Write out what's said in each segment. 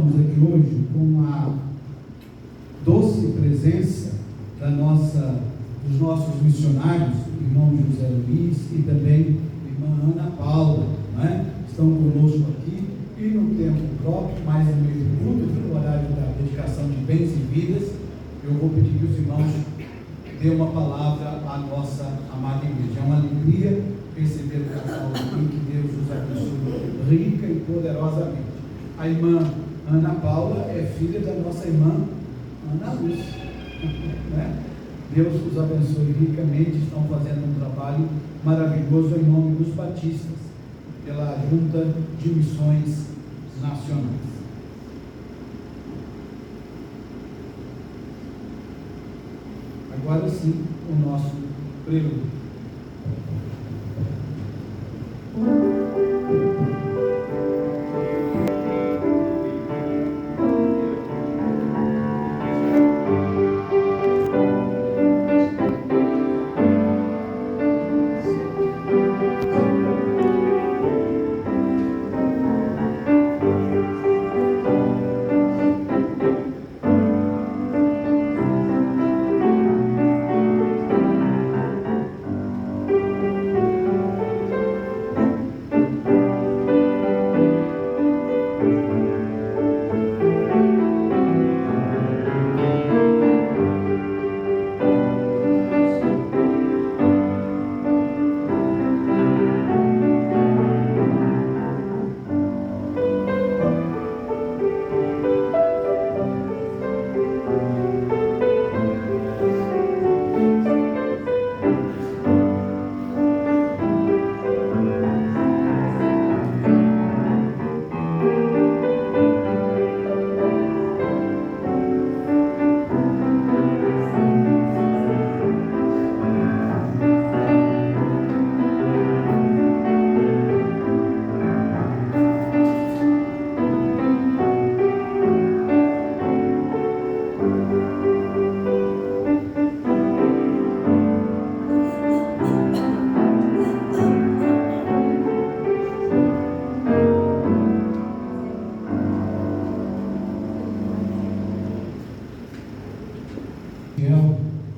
estamos aqui hoje com a doce presença dos nossos missionários, irmão José Luiz e também irmã Ana Paula, não é? Estão conosco aqui e no tempo próprio, mais no meio do culto, no horário da dedicação de bens e vidas, eu vou pedir que os irmãos dêem uma palavra à nossa amada igreja. É uma alegria receber o casal aqui, que Deus os abençoe rica e poderosamente. A irmã Ana Paula é filha da nossa irmã Ana Luz, né? Deus os abençoe ricamente, estão fazendo um trabalho maravilhoso em nome dos batistas, pela Junta de Missões Nacionais. Agora sim, o nosso prelúdio.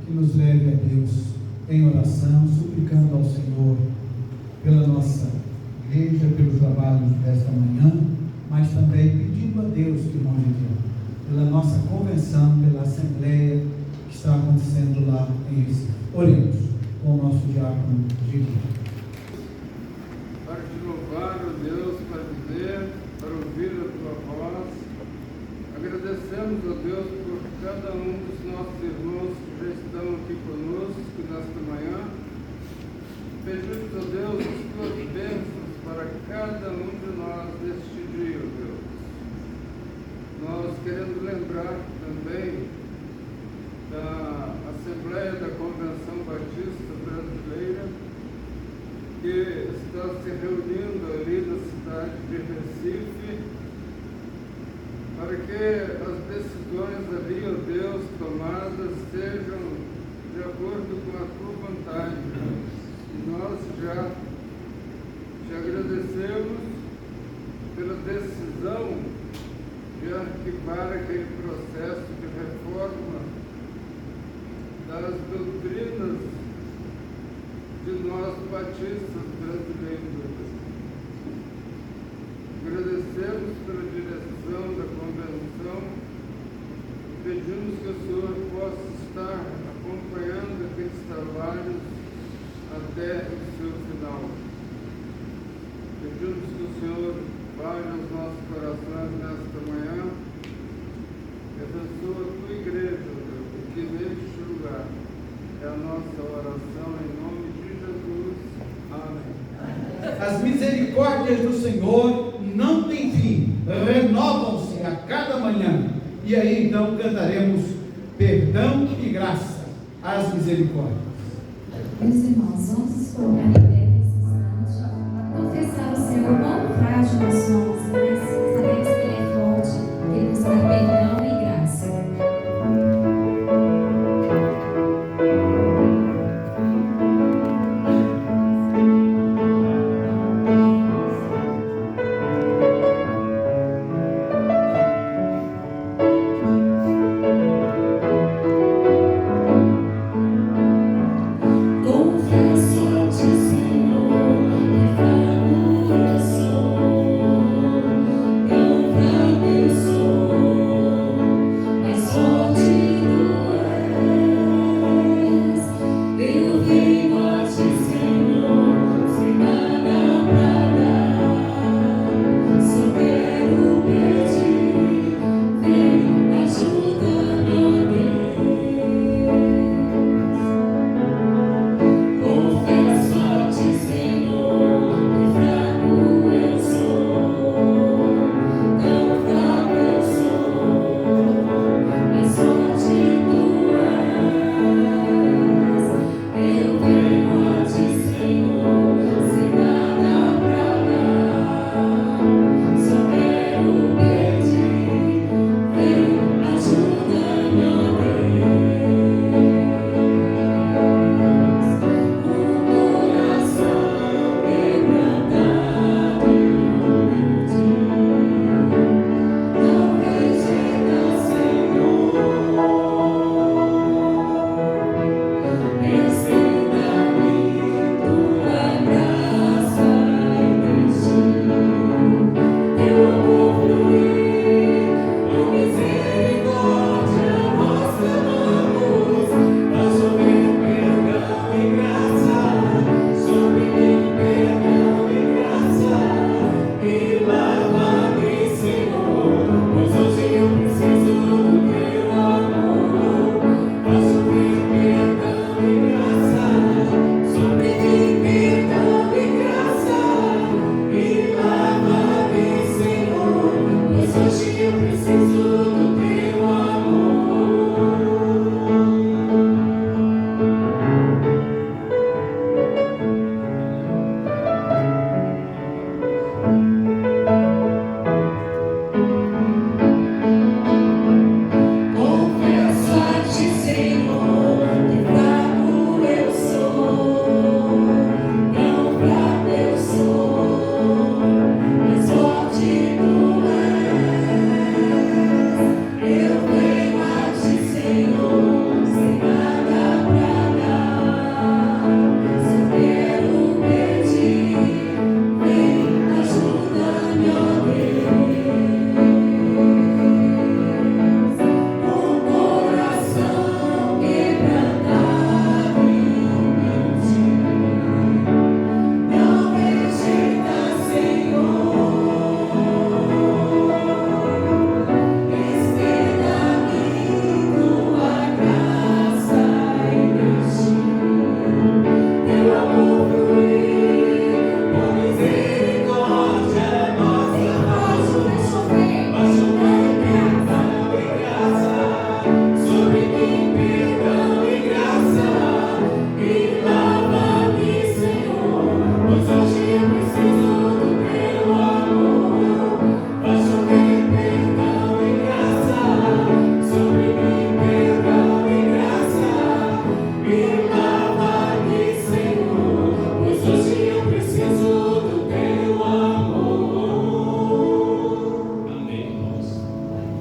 Que nos leve a Deus em oração, suplicando ao Senhor pela nossa igreja, pelos trabalhos desta manhã, mas também pedindo a Deus, irmão Gideão, pela nossa convenção, pela assembleia que está acontecendo lá em Recife. Oremos com o nosso diácono Gideão. Para te louvar, ó Deus, para dizer, para ouvir a tua voz, agradecemos, ó Deus, por cada um dos nossos irmãos que já estão aqui conosco nesta manhã. Pedimos, ó Deus, as tuas bênçãos para cada um de nós neste dia, ó Deus. Nós queremos lembrar também da Assembleia da Convenção Batista Brasileira, que está se reunindo ali na cidade de Recife, para que as decisões ali, ó Deus, tomadas sejam de acordo com a tua vontade. E nós já te agradecemos pela decisão de arquivar aquele processo de reforma das doutrinas de nós batistas brasileiros. Agradecemos pela direção da convenção, pedimos que o Senhor possa estar acompanhando aqueles trabalhos até o seu final. Pedimos que o Senhor fale aos nossos corações nesta manhã e abençoe a tua igreja, Deus, aqui neste lugar. É a nossa oração em nome de Jesus. Amém. As misericórdias do Senhor não tem fim, renovam-se a cada manhã. E aí então cantaremos perdão e graça às misericórdias. Meus irmãos, vamos colocar em pé nesse instante, confessar o Senhor quão frágil nós somos, mas sabemos que Ele é forte, que Ele nos dá perdão e graça.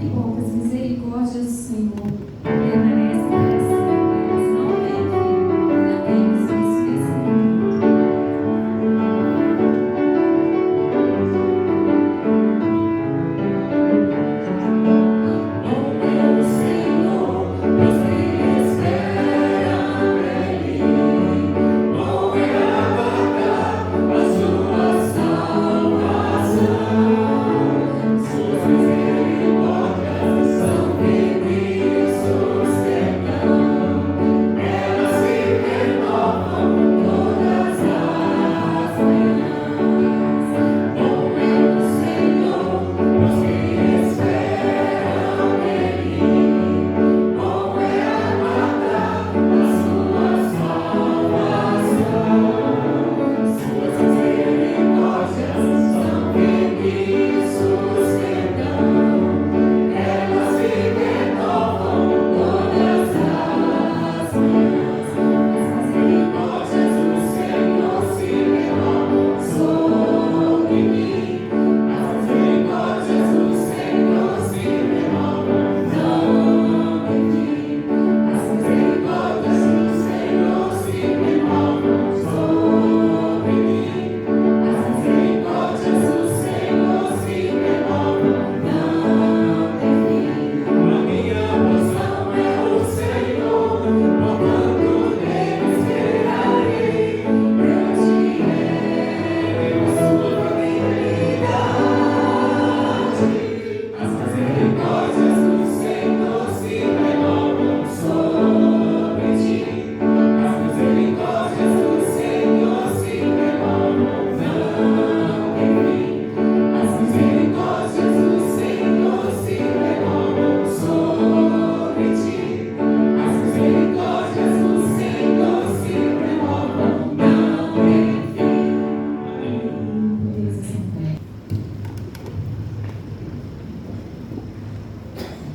Que bom que as misericórdias do Senhor permanecem para sempre. Elas não têm fim. Cantemos isso nesse momento.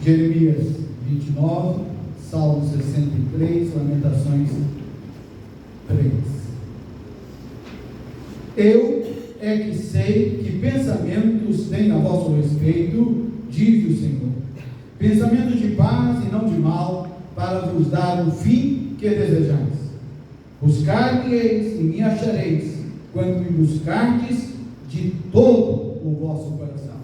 Jeremias 29, Salmo 63, Lamentações 3. Eu é que sei que pensamentos têm a vosso respeito, diz o Senhor. Pensamentos de paz e não de mal, para vos dar o fim que desejais. Buscar-me-eis e me achareis, quando me buscardes de todo o vosso coração.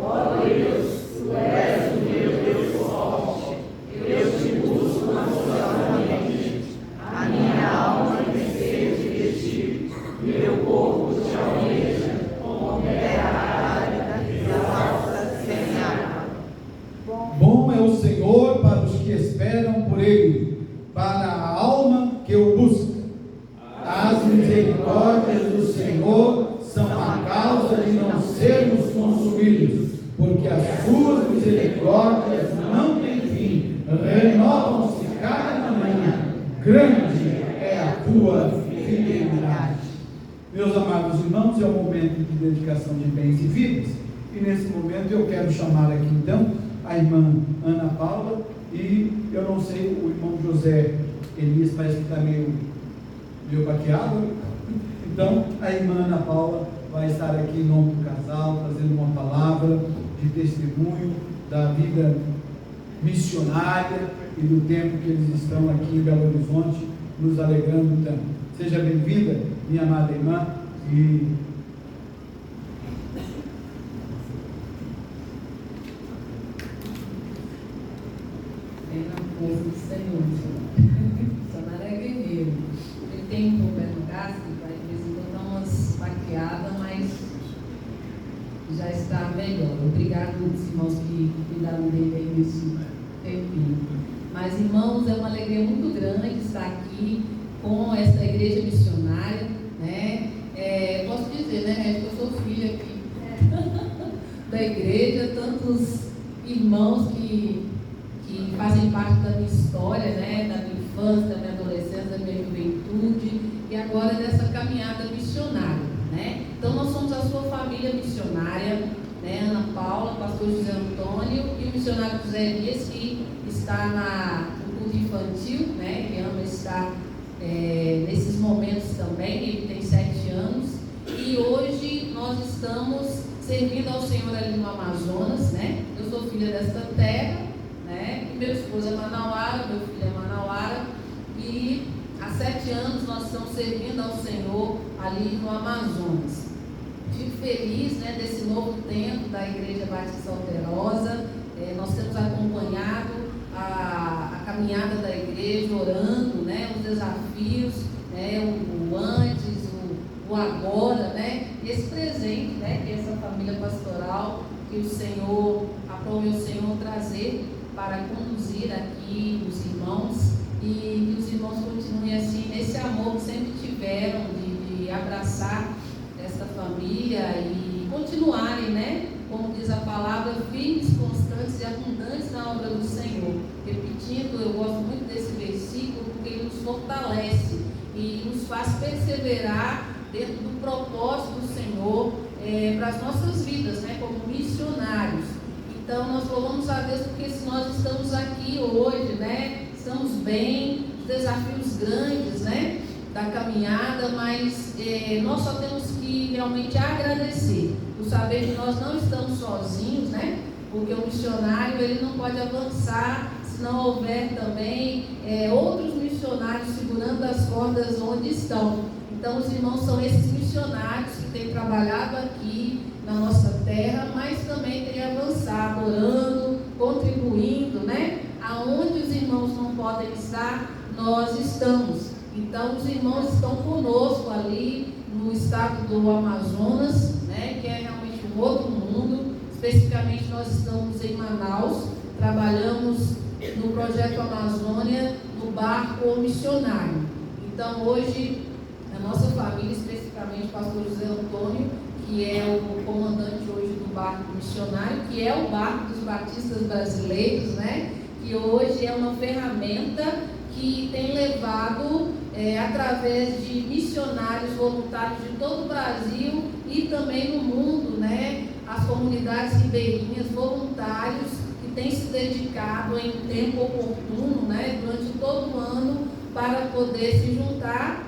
Ó Deus, tu és o meu Deus forte, eu te busco ansiosamente. A minha alma tem sede de ti, meu corpo te almeja, como terra árida e alta sem água. Bom é o Senhor para os que esperam por Ele, para a alma que o busca. As misericórdias do Senhor são a causa de não sermos consumidos, porque as suas misericórdias não têm fim, renovam-se cada manhã. Grande é a tua fidelidade. Meus amados irmãos, é o momento de dedicação de bens e vidas, e nesse momento eu quero chamar aqui então a irmã Ana Paula, e eu não sei, o irmão José Elias parece que está meio baqueado, então a irmã Ana Paula vai estar aqui em nome do casal, trazendo uma palavra de testemunho da vida missionária e do tempo que eles estão aqui em Belo Horizonte, nos alegrando tanto. Seja bem-vinda, minha amada irmã, e Tem na força do Senhor, Samaré é guerreiro. Ele tem um problema gástrico, vai de vez em quando dar umas baqueadas, mas já está melhor. Obrigado aos irmãos que cuidaram dele aí nesse tempinho. Mas, irmãos, é uma alegria muito grande estar aqui com essa igreja missionária, né? Posso dizer, né, que eu sou filha aqui da igreja, tantos irmãos que fazem parte da minha história, né, da minha infância, da minha adolescência, da minha juventude e agora dessa caminhada missionária, né? Então nós somos a sua família missionária, né? Ana Paula, pastor José Antônio e o missionário José Elias, que está no culto infantil, né? Que ama estar nesses momentos também. Ele tem 7 anos e hoje nós estamos servindo ao Senhor ali no Amazonas, né? Eu sou filha desta terra, né? E meu esposo é manauara, meu filho é manauara, e há 7 anos nós estamos servindo ao Senhor ali no Amazonas. Fico feliz, né, desse novo tempo da Igreja Batista Alterosa. Nós temos acompanhado a caminhada da igreja, orando, né, os desafios, né, o antes, o agora, né, esse presente, né, que é essa família pastoral que o Senhor, aprove o Senhor trazer para conduzir aqui os irmãos, e que os irmãos continuem assim, nesse amor que sempre tiveram de abraçar essa família e continuarem, né, como diz a palavra, firmes, constantes e abundantes na obra do Senhor. Repetindo, eu gosto muito desse versículo porque ele nos fortalece e nos faz perseverar dentro do propósito do Senhor para as nossas vidas, né, como missionários. Então, nós louvamos a Deus porque se nós estamos aqui hoje, né, estamos bem, os desafios grandes, né, da caminhada, mas nós só temos que realmente agradecer, por saber que nós não estamos sozinhos, né, porque o missionário ele não pode avançar se não houver também outros missionários segurando as cordas onde estão. Então, os irmãos são esses missionários que têm trabalhado aqui na nossa terra, mas também têm avançado, orando, contribuindo, né? Aonde os irmãos não podem estar, nós estamos. Então, os irmãos estão conosco ali no estado do Amazonas, né? Que é realmente um outro mundo. Especificamente, nós estamos em Manaus, trabalhamos no Projeto Amazônia, no barco missionário. Então, hoje, a nossa família, especificamente o pastor José Antônio, que é o comandante hoje do barco missionário, que é o barco dos batistas brasileiros, né? Que hoje é uma ferramenta que tem levado, através de missionários voluntários de todo o Brasil e também no mundo, né? As comunidades ribeirinhas, voluntários que têm se dedicado em tempo oportuno, né? Durante todo o ano, para poder se juntar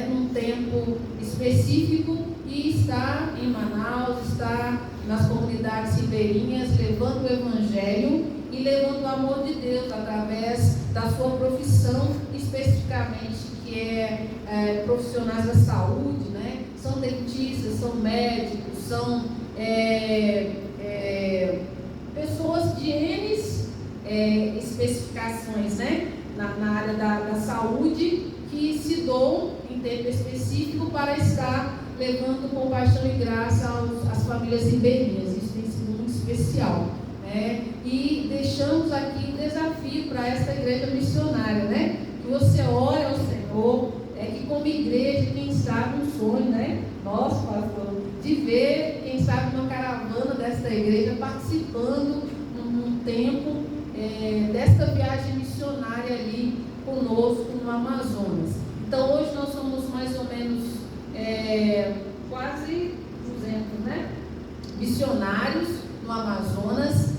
num tempo específico e estar em Manaus, estar nas comunidades ribeirinhas, levando o Evangelho e levando o amor de Deus através da sua profissão, especificamente, que é profissionais da saúde, né? São dentistas, são médicos, são pessoas de N especificações, né? Na área da saúde, que se doam em tempo específico para estar levando compaixão e graça às famílias ribeirinhas. Isso tem sido muito especial, né? E deixamos aqui desafio para esta igreja missionária, né? Que você ore ao Senhor, que como igreja, quem sabe um sonho, né? Nós, pastor, de ver, quem sabe uma caravana desta igreja participando num tempo desta viagem missionária ali conosco no Amazonas. Então, hoje nós somos mais ou menos quase 200, né? Missionários no Amazonas,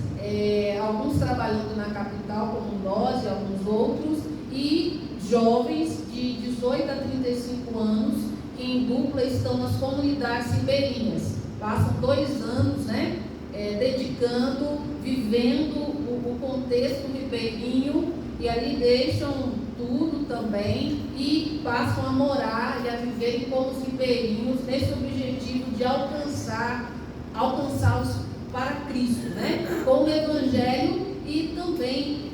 alguns trabalhando na capital, como nós e alguns outros, e jovens de 18 a 35 anos que em dupla estão nas comunidades ribeirinhas. Passam 2 anos, né? Dedicando, vivendo o contexto ribeirinho, e ali deixam tudo também e passam a morar e a viver como os ribeirinhos, nesse objetivo de alcançá-los para Cristo, né? Com o Evangelho e também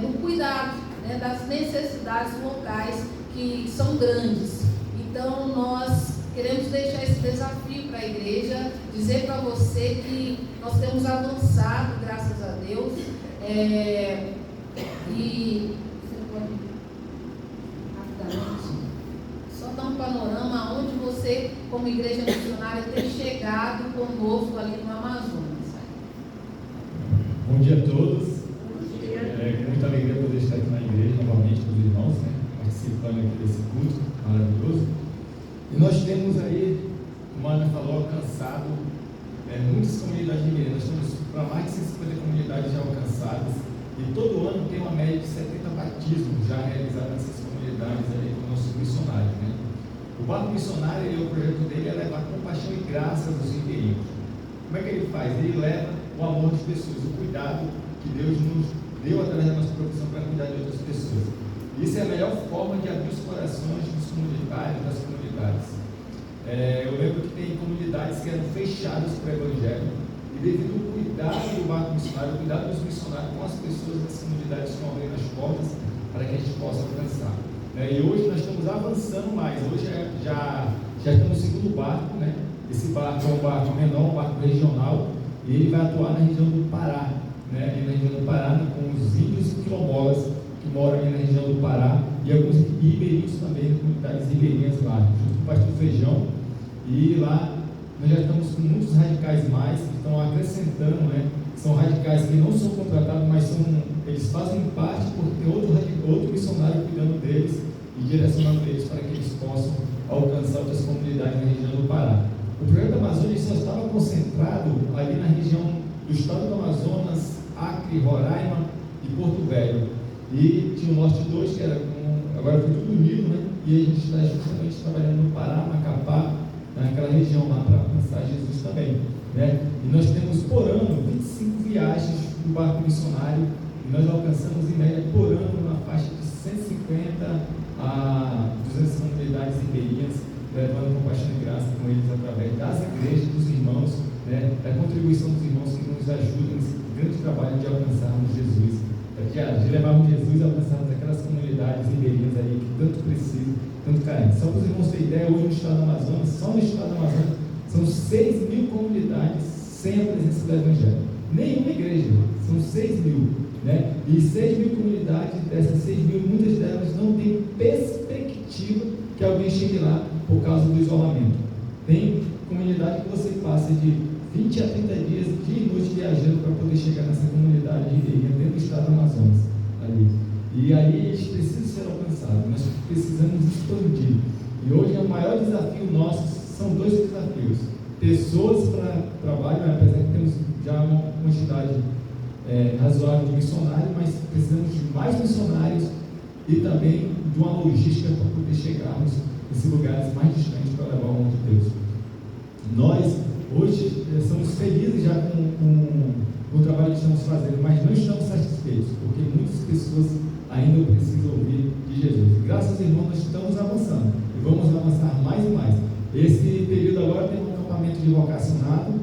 no cuidado, né, das necessidades locais que são grandes. Então, nós queremos deixar esse desafio para a igreja, dizer para você que nós temos avançado, graças a Deus, e você pode rapidamente só dar um panorama onde você, como igreja missionária, tem chegado conosco ali no Amazonas. Bom dia a todos. Com muita alegria poder estar aqui na igreja novamente com os irmãos, né, participando aqui desse culto maravilhoso. E nós temos aí, como a Ana falou, alcançado muitas comunidades ribeirinhas. Nós temos para mais de 150 comunidades já alcançadas. E todo ano tem uma média de 70 batismos já realizados nessas comunidades ali com nossos missionários, né? O barco missionário, o projeto dele é levar compaixão e graça aos ribeirinhos. Como é que ele faz? Ele leva o amor das pessoas, o cuidado que Deus nos deu através da nossa profissão para cuidar de outras pessoas. Isso é a melhor forma de abrir os corações dos comunitários, das comunidades. Eu lembro que tem comunidades que eram fechadas para o Evangelho, e devido ao cuidado do barco missionário, o cuidado dos missionários com as pessoas das comunidades que estão abrindo as portas para que a gente possa alcançar. E hoje nós estamos avançando mais. Hoje já estamos no segundo barco, né? Esse barco é um barco menor, um barco regional, e ele vai atuar na região do Pará, né? E na região do Pará, com os índios e quilombolas que moram ali na região do Pará, e alguns ribeirinhos também, comunidades ribeirinhas lá, junto com o Pastor Feijão. E lá nós já estamos com muitos radicais mais, que estão acrescentando, né? São radicais que não são contratados, mas eles fazem parte por ter outro missionário cuidando deles e direcionando eles para que eles possam alcançar outras comunidades na região do Pará. O projeto da Amazônia só estava concentrado ali na região do estado do Amazonas, Acre, Roraima e Porto Velho. E tinha o Norte 2, que era agora foi tudo unido, né? E a gente está justamente trabalhando no Pará, Macapá, naquela região lá para alcançar Jesus também, né? E nós temos por ano 25 viagens do barco missionário, e nós alcançamos em média por ano uma faixa de 150 a 200 comunidades ribeirinhas, levando compaixão e graça com eles através das igrejas, dos irmãos, né? Da contribuição dos irmãos que nos ajudam nesse grande trabalho de alcançarmos Jesus, de levarmos Jesus a alcançarmos aquelas comunidades ribeirinhas ali que tanto precisam, tanto carentes. Só para os irmãos terem ideia, hoje no estado do Amazonas, só no estado do Amazonas, são 6.000 comunidades sem a presença do Evangelho. Nenhuma igreja, são 6.000, né? E 6.000 comunidades, dessas 6.000, muitas delas não têm perspectiva que alguém chegue lá por causa do isolamento. Tem comunidade que você passa de 20 a 30 dias, dia e noite viajando para poder chegar nessa comunidade ribeirinha dentro do estado do Amazonas. Ali. E aí eles precisam ser alcançados, nós precisamos expandir. E hoje o maior desafio nosso são dois desafios: pessoas para trabalho, apesar que temos já uma quantidade razoável de missionários, mas precisamos de mais missionários e também de uma logística para poder chegarmos nesses lugares mais distantes para levar o amor de Deus. Nós hoje somos felizes já com o trabalho que estamos fazendo, mas não estamos satisfeitos, porque muitas pessoas ainda precisam ouvir de Jesus. Graças aos irmãos, nós estamos avançando e vamos avançar mais e mais. Esse período agora tem um acampamento de vocacionado,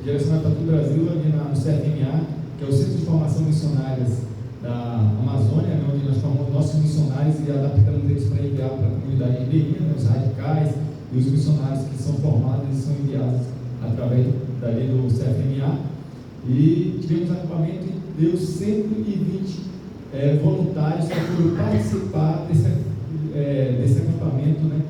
direcionado para todo o Brasil, ali no CFMA, que é o Centro de Formação Missionárias da Amazônia, onde nós formamos nossos missionários e adaptamos eles para enviar para a comunidade ribeirinha, né, os radicais e os missionários que são formados, eles são enviados através dali do CFMA. E tivemos acampamento e deu 120 voluntários para poder participar desse acampamento, né,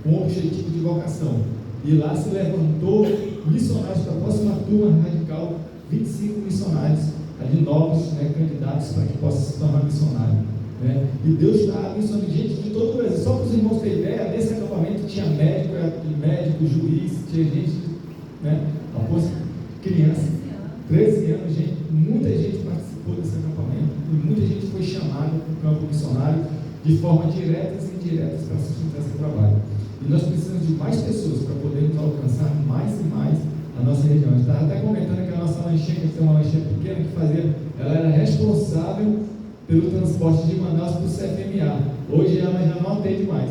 com o objetivo de vocação. E lá se levantou missionários para a próxima turma radical, 25 missionários ali novos, né, candidatos para que possam se tornar missionário, né? E Deus está abençoando gente de todo o Brasil. Só para os irmãos terem ideia, nesse acampamento tinha médico, juiz, tinha gente, né, após criança, 13 anos, gente, muita gente participou desse acampamento e muita gente foi chamada para o campo missionário de forma diretas e indiretas para sustentar esse trabalho. E nós precisamos de mais pessoas para podermos alcançar mais e mais a nossa região. A gente estava até comentando que a nossa lanchinha, que tem uma lanchinha pequena que fazia, ela era responsável pelo transporte de Manaus para o CFMA. Hoje ela já não atende mais.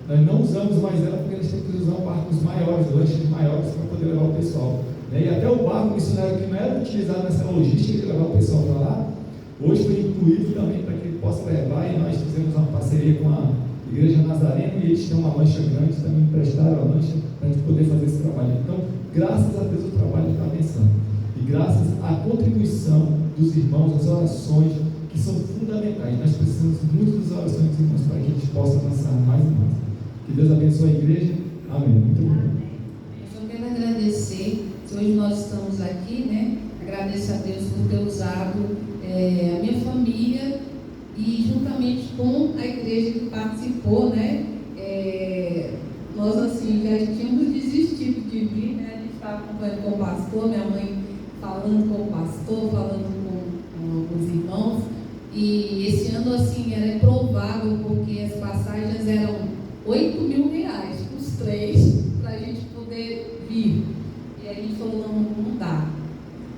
Nós não usamos mais ela porque nós temos que usar barcos maiores, lanches maiores para poder levar o pessoal. E até o barco missionário que não era utilizado nessa logística de levar o pessoal para lá, hoje foi incluído também para que ele possa levar, e nós fizemos uma parceria com a Igreja Nazareno e eles têm uma lancha grande, também emprestaram a lancha para a gente poder fazer esse trabalho. Então, graças a Deus o trabalho está avançando. E graças à contribuição dos irmãos, as orações, que são fundamentais. Nós precisamos muito das orações dos irmãos para que a gente possa avançar mais e mais. Que Deus abençoe a igreja. Amém. Muito bom. Eu quero agradecer. Hoje nós estamos aqui, né? Agradeço a Deus por ter usado a minha família e juntamente com a igreja que participou, né? Nós assim já tínhamos desistido de vir, né? A gente estava acompanhando com o pastor, minha mãe falando com o pastor, falando com os irmãos, e esse ano assim era improvável porque as passagens eram R$8.000 os três, para a gente poder poder vir. E aí a gente falou, não dá.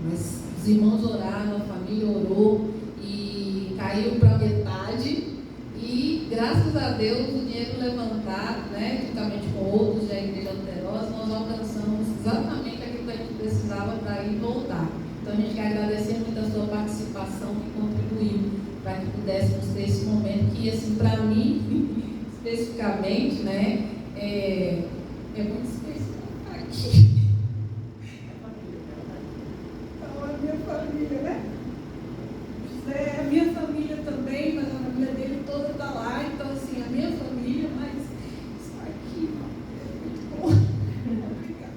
Mas os irmãos oraram, a família orou e caiu para metade. E graças a Deus o dinheiro levantado, né, juntamente com outros da Igreja Luterosa, nós alcançamos exatamente aquilo que a gente precisava para ir voltar. Então a gente quer agradecer muito a sua participação, que contribuiu para que pudéssemos ter esse momento, que assim, para mim, especificamente, né, é muito especial aqui. Então, a minha família, né? José, a minha família também, mas a família dele toda está lá. Então, assim, a minha família, mas isso aqui é muito bom. Obrigada.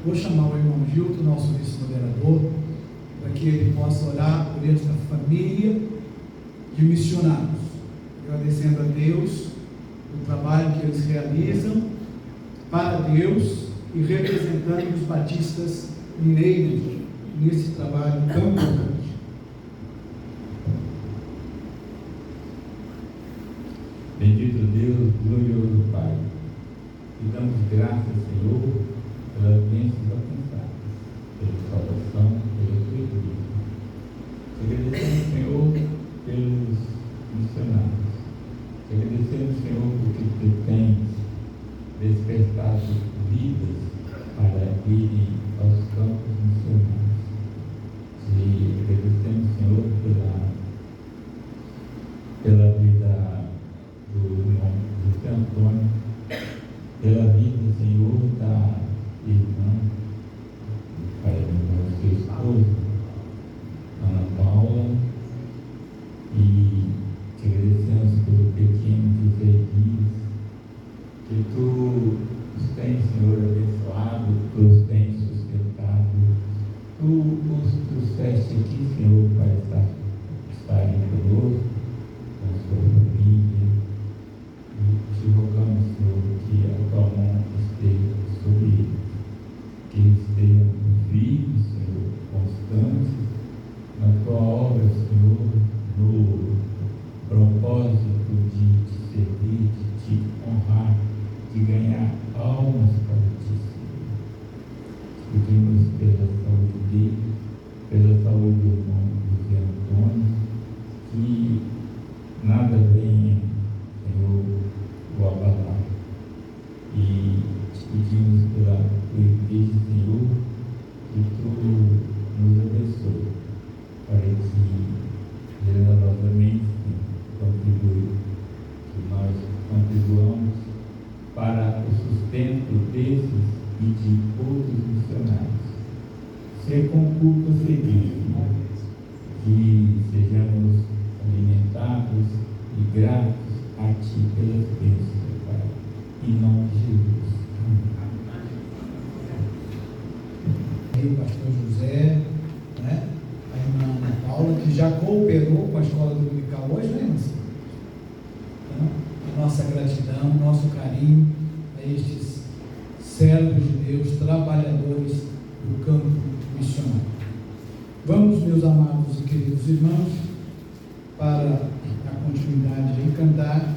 Vou chamar o irmão Gilton, nosso vice-moderador, para que ele possa orar por esta família de missionários, agradecendo a Deus o trabalho que eles realizam para Deus e representando os batistas mineiros nesse trabalho tão importante. Bendito Deus, glorioso Pai, e damos graças, Senhor, pelas bênçãos alcançadas, pela salvação, pela tua igreja. Te agradecemos, Senhor, pelos missionários. Te agradecemos, Senhor, porque tu tens despertado vidas para irem aos campos missionários. Te agradecemos, Senhor, pela vida do irmão José Antônio, pela vida, Senhor, da irmã, pai do irmão, sua esposa, Ana Paula, e te agradecemos pelo pequeno José Dias, que tu os tens, Senhor, abençoado, tu os tens sustentado, tu os trouxeste aqui, Senhor, para estarem conosco, com a sua família, e te rogamos, Senhor, que a tua mão esteja sobre eles, que eles estejam firmes, Senhor, constantes na tua obra, Senhor, no propósito de te servir, de te honrar, de ganhar almas para ti, Senhor. Pedimos pela saúde dele, pela saúde do irmão José Antônio, que nada venha, Senhor, o abalar. E te pedimos pela tua igreja, Senhor, que tu nos abençoe, para que generosamente que nós contribuamos para o sustento desses e de outros missionários. Ser com culpa serviço, que sejamos alimentados e gratos a ti pelas bênçãos, Pai. Em nome de Jesus. O pastor José, né? A irmã Ana Paula, que já cooperou com a escola dominical hoje, né, irmã? Então, a nossa gratidão, nosso carinho a estes servos de Deus, trabalhadores do campo missionário. Vamos, meus amados e queridos irmãos, para a continuidade de cantar,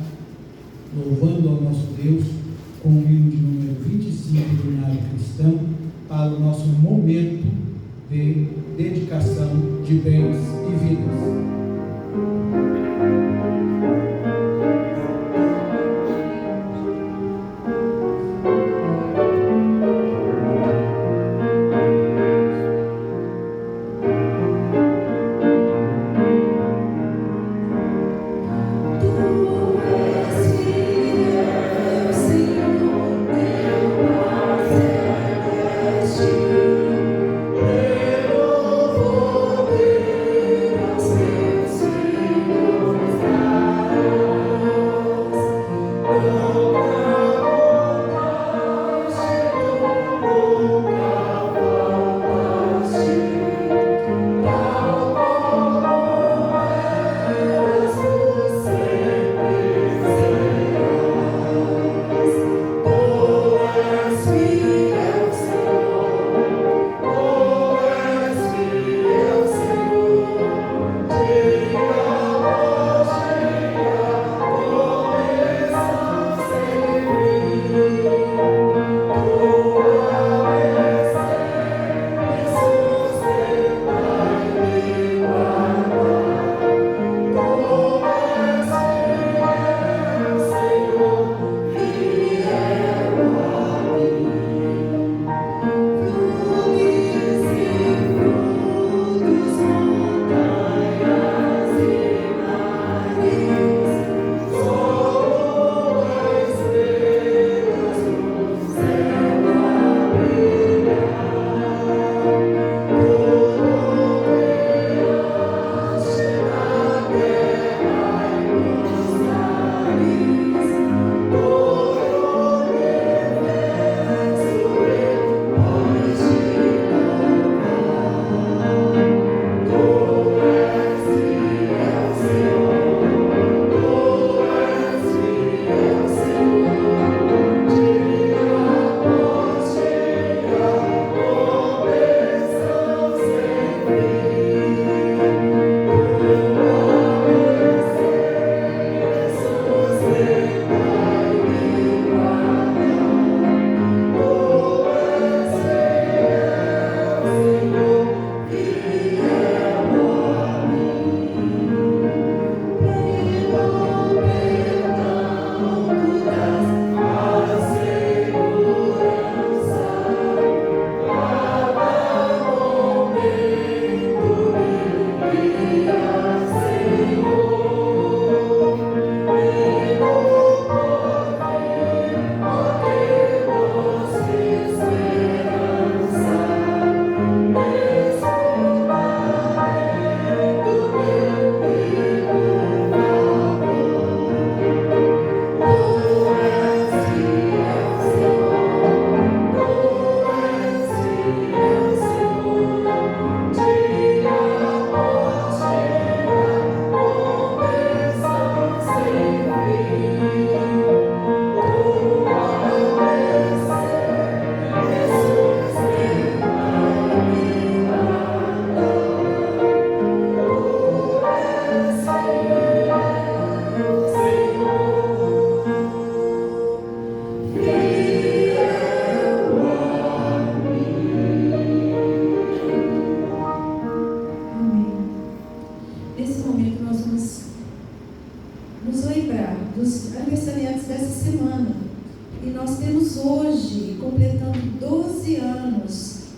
louvando ao nosso Deus, com o hino de número 25 do Hinário Cristão, para o nosso momento de dedicação de bens e vidas. Senhor,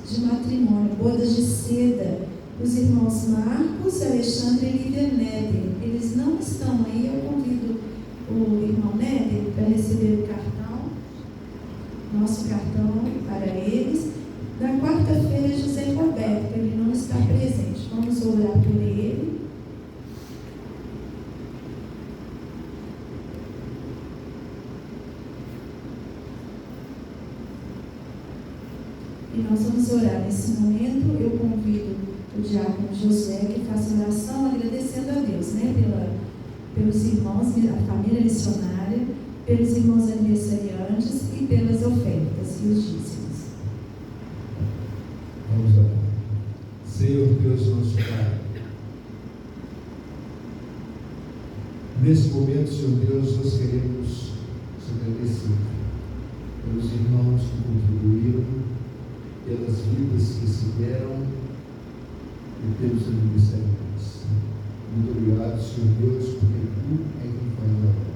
de matrimônio, bodas de seda. Os irmãos Marcos, Alexandre e Lívia Neder. Eles não estão aí, eu convido o irmão Neder para receber o cartão, nosso cartão para eles. Na quarta-feira, José Roberto, ele não está presente. Vamos orar por ele. E nós vamos orar nesse momento. Eu convido o diácono Josué que faça oração agradecendo a Deus, pelos irmãos, a família missionária, pelos irmãos aniversariantes e pelas ofertas e os dízimos. Vamos orar. Senhor Deus nosso Pai, nesse momento, Senhor Deus, nós queremos te agradecer pelos irmãos que contribuíram, pelas vidas que se deram e pelos aniversariantes. Muito obrigado, Senhor Deus, porque Tu é quem faz a obra.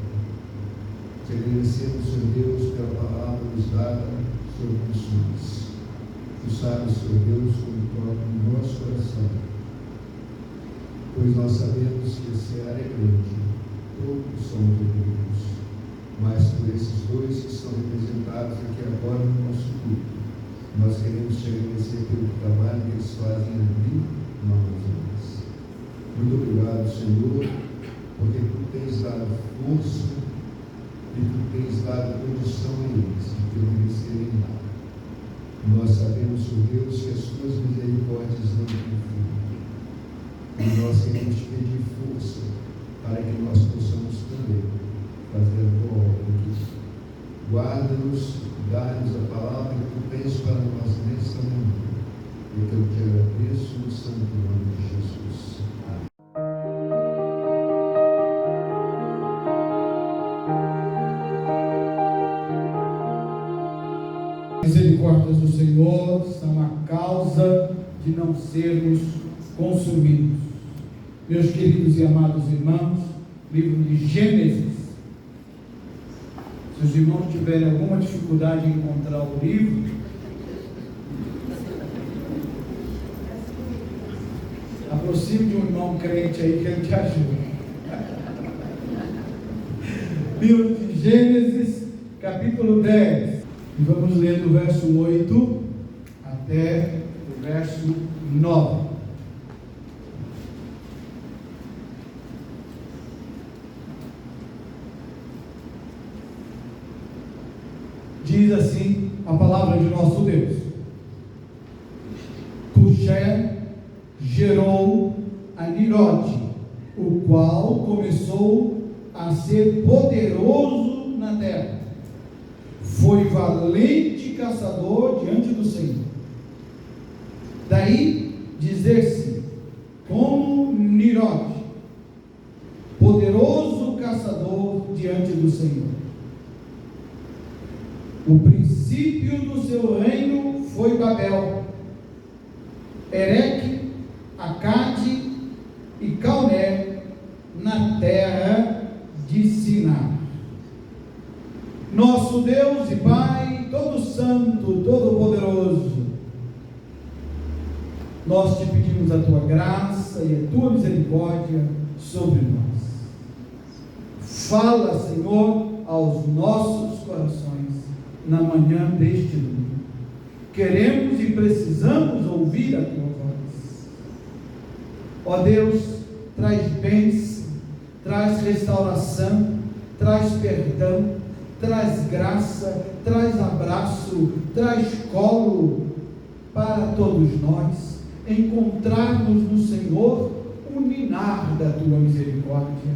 Te agradecemos, Senhor Deus, pela palavra nos dada sobre missões. Tu sabes, Senhor Deus, como toca no nosso coração, pois nós sabemos que a seara é grande, todos somos obreiros, mas por esses dois que estão representados aqui agora no nosso culto, nós queremos te agradecer pelo trabalho que eles fazem ali no Amazonas. Muito obrigado, Senhor, porque Tu tens dado força e Tu tens dado condição a eles de permanecerem lá. Nós sabemos, Senhor Deus, que as Tuas misericórdias não têm fim. E nós queremos te pedir força para que nós possamos também fazer a Tua obra aqui. Guarda-nos, dá-nos a palavra que Tu tens para nós nesta manhã. E que eu te agradeço no santo nome de Jesus. Misericórdias do Senhor são a causa de não sermos consumidos. Meus queridos e amados irmãos, livro de Gênesis. Se os irmãos tiverem alguma dificuldade em encontrar o livro, aproxime de um irmão crente aí que ele te ajuda. Livro de Gênesis, capítulo 10. E vamos ler do verso 8 até o verso 9. Diz assim a palavra de nosso Deus: Cuxé gerou a Nimrod, o qual começou a ser poderoso na terra. Foi valente caçador diante do Senhor. Daí dizer-se como Nimrod, poderoso caçador diante do Senhor. O princípio do seu reino foi Babel, Ereque, Acade e Calné, na terra de Siná. Nosso Deus e Pai, todo santo, todo poderoso, nós te pedimos a tua graça e a tua misericórdia sobre nós. Fala, Senhor, aos nossos corações na manhã deste domingo. Queremos e precisamos ouvir a tua voz. Ó Deus, traz bênção, traz restauração, traz perdão, traz graça, traz abraço, traz colo para todos nós encontrarmos no Senhor o ninar da tua misericórdia,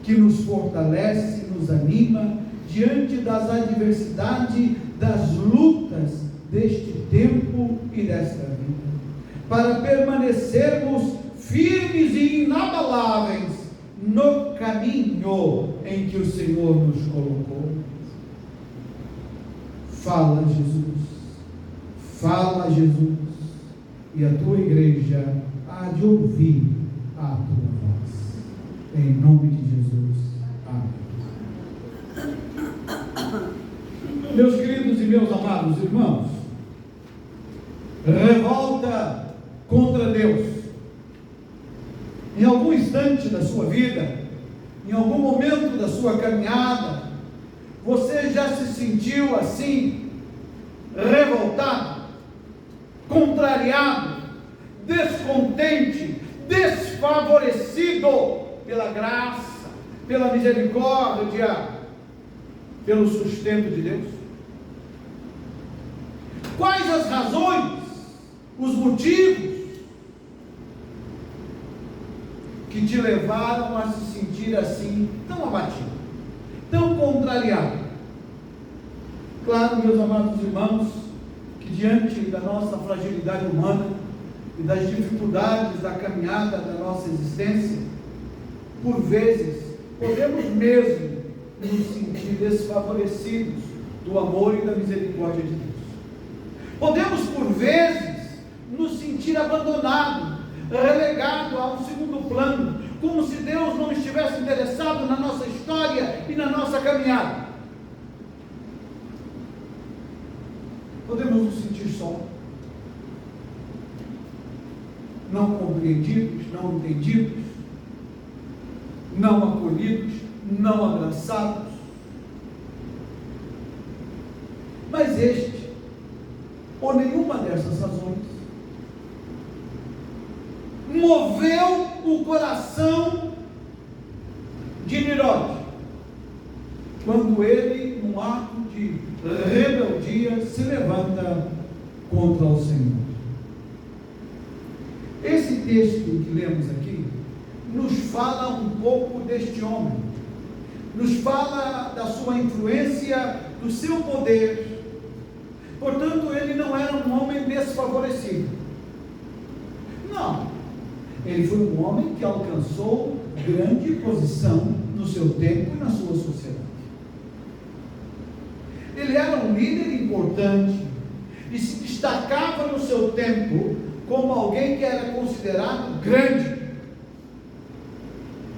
que nos fortalece, nos anima diante das adversidades, das lutas deste tempo e desta vida, para permanecermos firmes e inabaláveis no caminho em que o Senhor nos colocou. Fala, Jesus, fala, Jesus, e a tua igreja há de ouvir a tua voz, em nome de Jesus, amém. Meus queridos e meus amados irmãos, revolta contra Deus. Em algum instante da sua vida, em algum momento da sua caminhada, você já se sentiu assim, revoltado, contrariado, descontente, desfavorecido pela graça, pela misericórdia, pelo sustento de Deus? Quais as razões, os motivos que te levaram a se sentir assim, tão abatido, tão contrariado? Claro, meus amados irmãos, que diante da nossa fragilidade humana e das dificuldades da caminhada da nossa existência, por vezes, podemos mesmo nos sentir desfavorecidos do amor e da misericórdia de Deus. Podemos, por vezes, nos sentir abandonados, relegados a um segundo plano, como se Deus não estivesse interessado na nossa história e na nossa caminhada. Podemos nos sentir só, não compreendidos, não entendidos, não acolhidos, não abraçados. Mas este, ou nenhuma dessas razões, moveu o coração de Nimrod, quando ele, num ato de rebeldia, se levanta contra o Senhor. Esse texto que lemos aqui nos fala um pouco deste homem, nos fala da sua influência, do seu poder. Portanto, ele não era um homem desfavorecido. Não. Ele foi um homem que alcançou grande posição no seu tempo e na sua sociedade. Ele era um líder importante e se destacava no seu tempo como alguém que era considerado grande.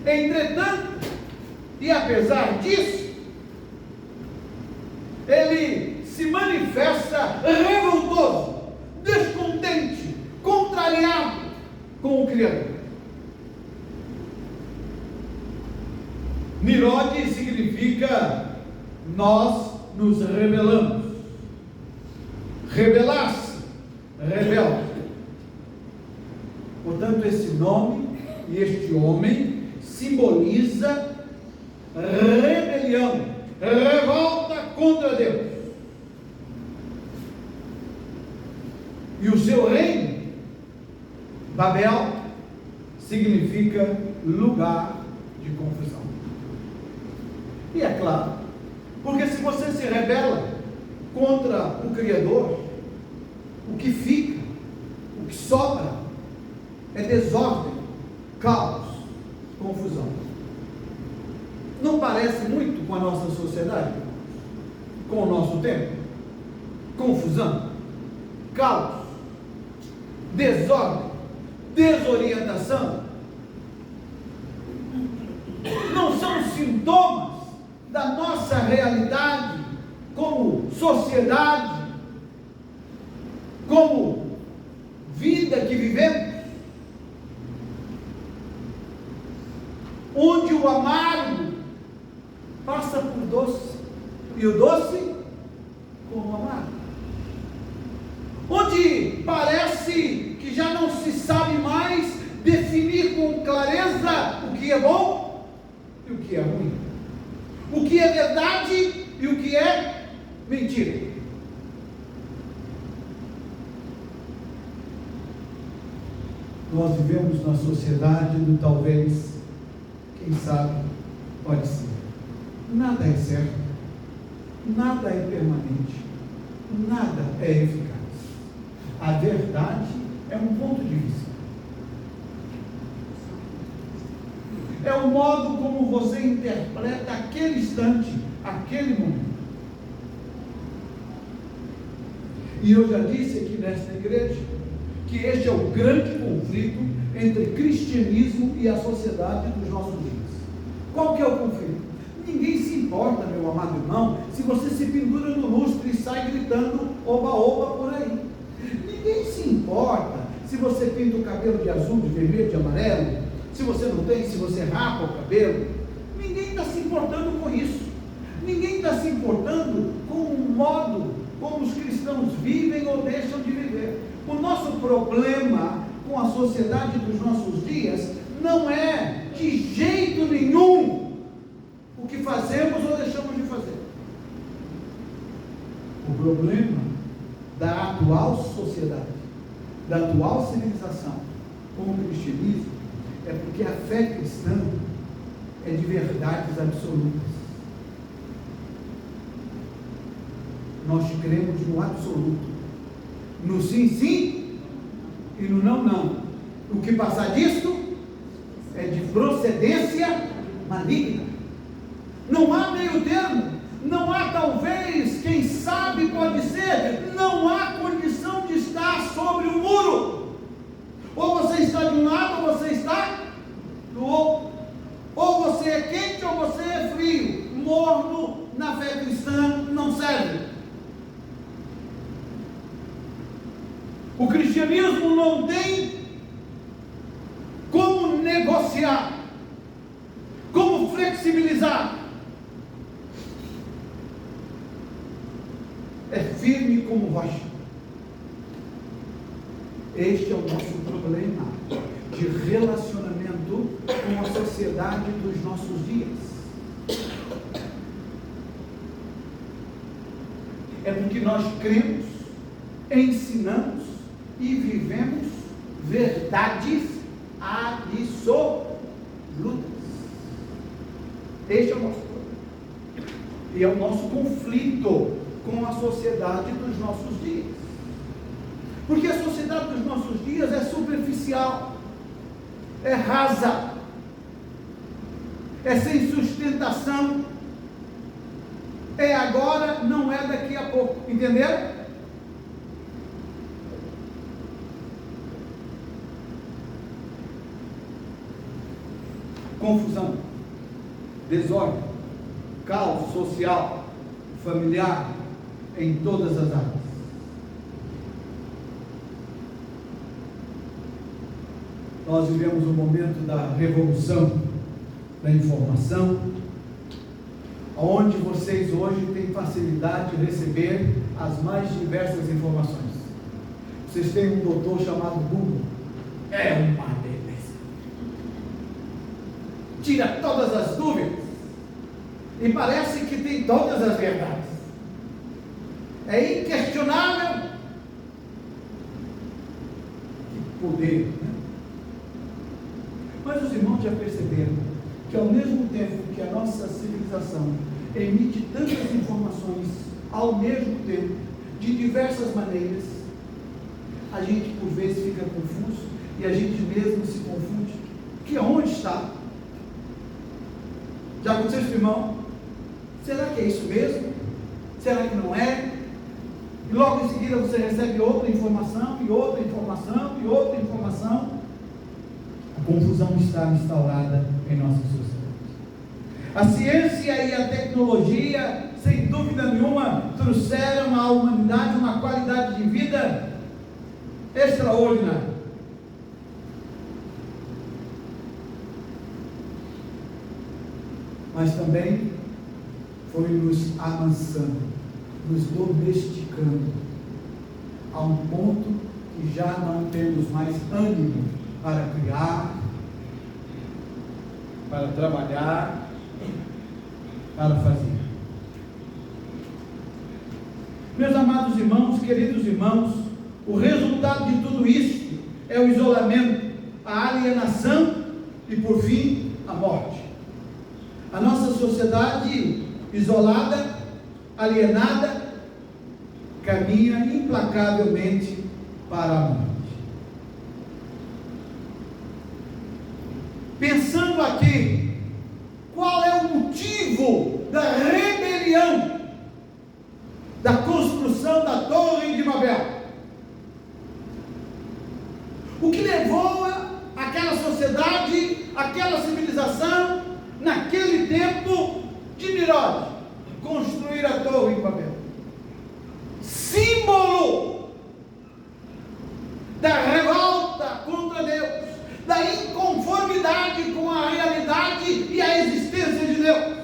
Entretanto, e apesar disso, ele se manifesta revoltoso, descontente, contrariado com o Criador. Nimrod significa nós nos rebelamos. Rebelar-se, rebelde. Portanto, esse nome e este homem simboliza rebelião, revolta contra Deus. E o seu reino, Babel, significa lugar de confusão. E é claro, porque se você se rebela contra o Criador, o que fica, o que sobra, é desordem, caos, confusão. Não parece muito com a nossa sociedade? Com o nosso tempo? Confusão, caos, desordem, desorientação. Não são sintomas da nossa realidade como sociedade, como vida que vivemos, onde o amargo passa por doce e o doce como amargo, onde parece que já não se sabe mais definir com clareza o que é bom e o que é ruim, o que é verdade e o que é mentira. Nós vivemos na sociedade do talvez, quem sabe, pode ser. Nada é certo, nada é permanente, nada é eficaz. A verdade é um ponto de vista. É o modo como você interpreta aquele instante, aquele momento. E eu já disse aqui nesta igreja que este é o grande conflito entre cristianismo e a sociedade dos nossos dias. Qual que é o conflito? Ninguém se importa, meu amado irmão, se você se pendura no lustre e sai gritando oba-oba por aí. Ninguém se importa se você pinta o cabelo de azul, de vermelho, de amarelo, se você não tem, se você rapa o cabelo. Ninguém está se importando com isso. Ninguém está se importando com o modo como os cristãos vivem ou deixam de viver. O nosso problema com a sociedade dos nossos dias não é de jeito nenhum o que fazemos ou deixamos de fazer. O problema da atual sociedade, da atual civilização, com o cristianismo, é porque a fé cristã é de verdades absolutas. Nós cremos no absoluto, no sim, sim e no não, não. O que passar disto é de procedência maligna. Não há meio termo, não há talvez, quem sabe pode ser, não há condição de estar sobre o muro. Ou você está de um lado ou você está do outro. Ou você é quente ou você é frio. Morno na fé cristã não serve. O cristianismo não tem como negociar, como flexibilizar. É firme como rocha. Este é o nosso problema de relacionamento com a sociedade dos nossos dias. É porque nós cremos, ensinamos e vivemos verdades absolutas. Este é o nosso problema. E é o nosso conflito com a sociedade dos nossos dias. Porque a sociedade dos nossos dias é superficial, é rasa, é sem sustentação, é agora, não é daqui a pouco, entenderam? Confusão, desordem, caos social, familiar, em todas as áreas. Nós vivemos um momento da revolução da informação, onde vocês hoje têm facilidade de receber as mais diversas informações. Vocês têm um doutor chamado Google, é uma beleza, tira todas as dúvidas e parece que tem todas as verdades, é inquestionável. Que poder, né? Mas os irmãos já perceberam que ao mesmo tempo que a nossa civilização emite tantas informações ao mesmo tempo, de diversas maneiras, a gente por vezes fica confuso e a gente mesmo se confunde. Que onde está? Já aconteceu isso, irmão? Será que é isso mesmo? Será que não é? E logo em seguida você recebe outra informação, e outra informação, e outra informação. A confusão está instaurada em nossa sociedade. A ciência e a tecnologia, sem dúvida nenhuma, trouxeram à humanidade uma qualidade de vida extraordinária. Mas também foi nos amansando, nos domesticando, a um ponto que já não temos mais ânimo para criar, para trabalhar, para fazer. Meus amados irmãos, queridos irmãos, o resultado de tudo isso é o isolamento, a alienação e, por fim, a morte. A nossa sociedade isolada, alienada, caminha implacavelmente para a morte. Pensando aqui, qual é o motivo da rebelião, da construção da Torre de Babel? O que levou aquela sociedade, aquela civilização, naquele tempo de Nimrod, construir a Torre de Babel? Símbolo da revolta contra Deus, da inconformidade com a realidade e a existência de Deus.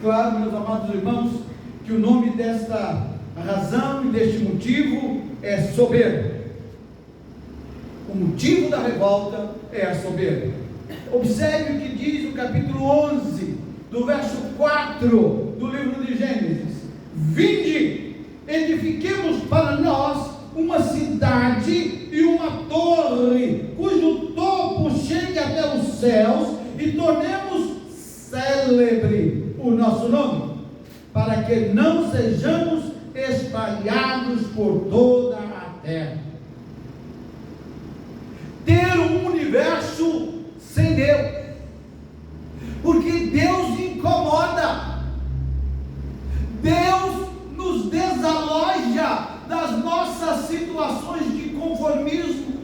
Claro, meus amados irmãos, que o nome desta razão e deste motivo é soberba. O motivo da revolta é a soberba. Observe o que diz o capítulo 11, do verso 4 do livro de Gênesis: vinde, edifiquemos para nós uma cidade e uma torre, cujo topo chegue até os céus, e tornemos célebre o nosso nome, para que não sejamos espalhados por toda a terra. Ter um universo sem Deus, porque Deus incomoda, Deus nos desaloja das nossas situações de conformismo,